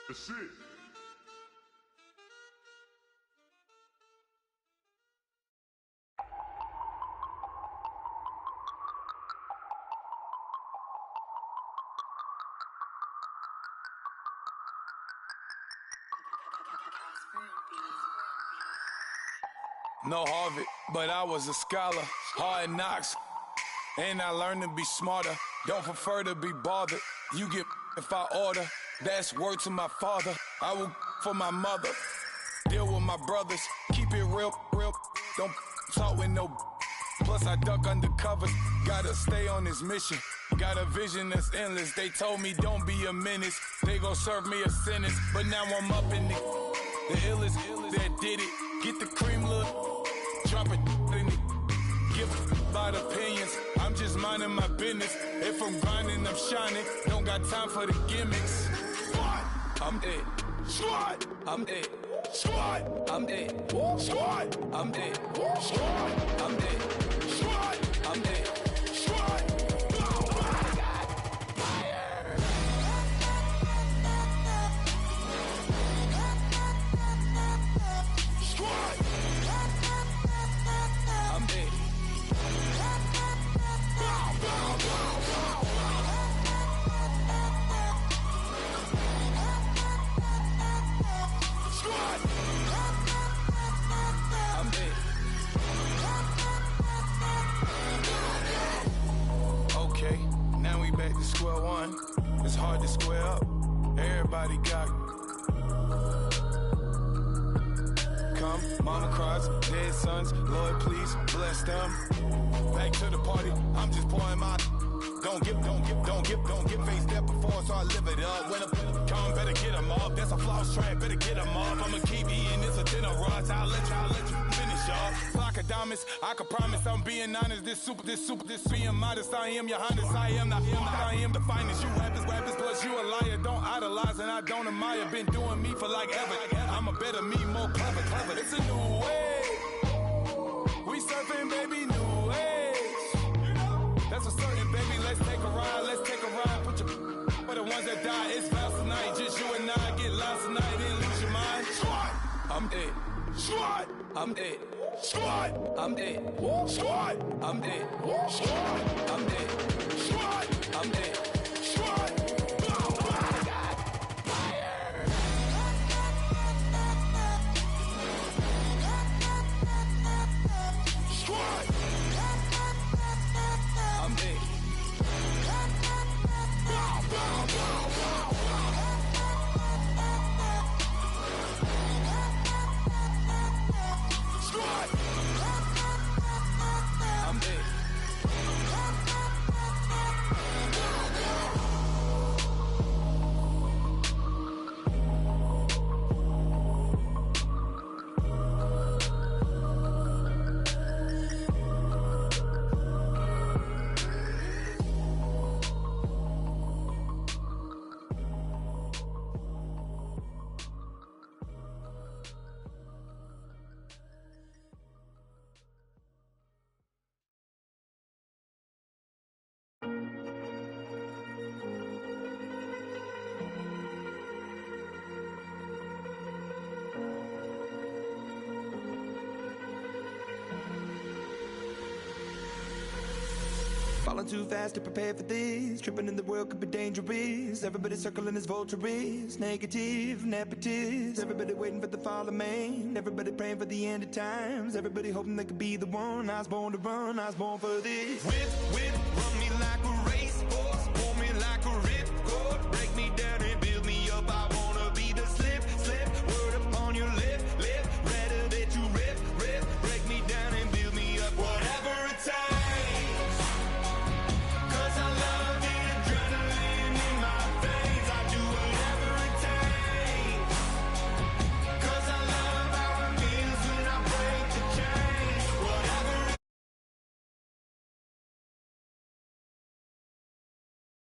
K: That's it.
H: No Harvard, but I was a scholar. Hard knocks, and I learned to be smarter. Don't prefer to be bothered. You get if I order. That's word to my father. I will for my mother. Deal with my brothers. Keep it real. Don't talk with no. Plus I duck under covers. Gotta stay on this mission. Got a vision that's endless. They told me don't be a menace. They gon' serve me a sentence. But now I'm up in the illest that did it. Get the cream, look. Drop it in it. Give about opinions. I'm just minding my business. If I'm grinding, I'm shining. Don't got time for the gimmicks. I'm it.
E: Squad.
H: I'm it.
E: Squad.
H: I'm it.
E: Squad.
H: I'm it.
E: Squad.
H: I'm it.
E: Squad.
H: I'm it.
E: Squad.
H: Square one, it's hard to square up. Everybody got come, mama cries, dead sons. Lord, please bless them. Back to the party, I'm just pouring my. Don't get face step before, so I live it up. When a come, better get them up. That's a floss track, better get them up. I'ma keep eating this a dinner rush. I'll let you finish up. Flockadamus, I can promise I'm being honest. This being modest. I am your highness. I am the finest. You rappers, plus you a liar. Don't idolize and I don't admire. Been doing me for like ever. I'm a better me, more clever. It's a new way. We surfing, baby, new age. That's a certain, baby. Let's take a ride. Put your for the ones that die. It's vows tonight. Just you and I get lost tonight and lose your mind.
E: Squad.
H: I'm it.
E: Squad.
H: I'm it.
E: Squad.
H: I'm it.
E: Squad.
H: I'm it.
E: Squad.
H: I'm it.
E: Squad.
H: I'm it.
E: Squad.
F: Falling too fast to prepare for this. Tripping in the world could be dangerous. Everybody circling as vultures. Negative, nepotist. Everybody waiting for the fall of man. Everybody praying for the end of times. Everybody hoping they could be the one. I was born to run, I was born for this. With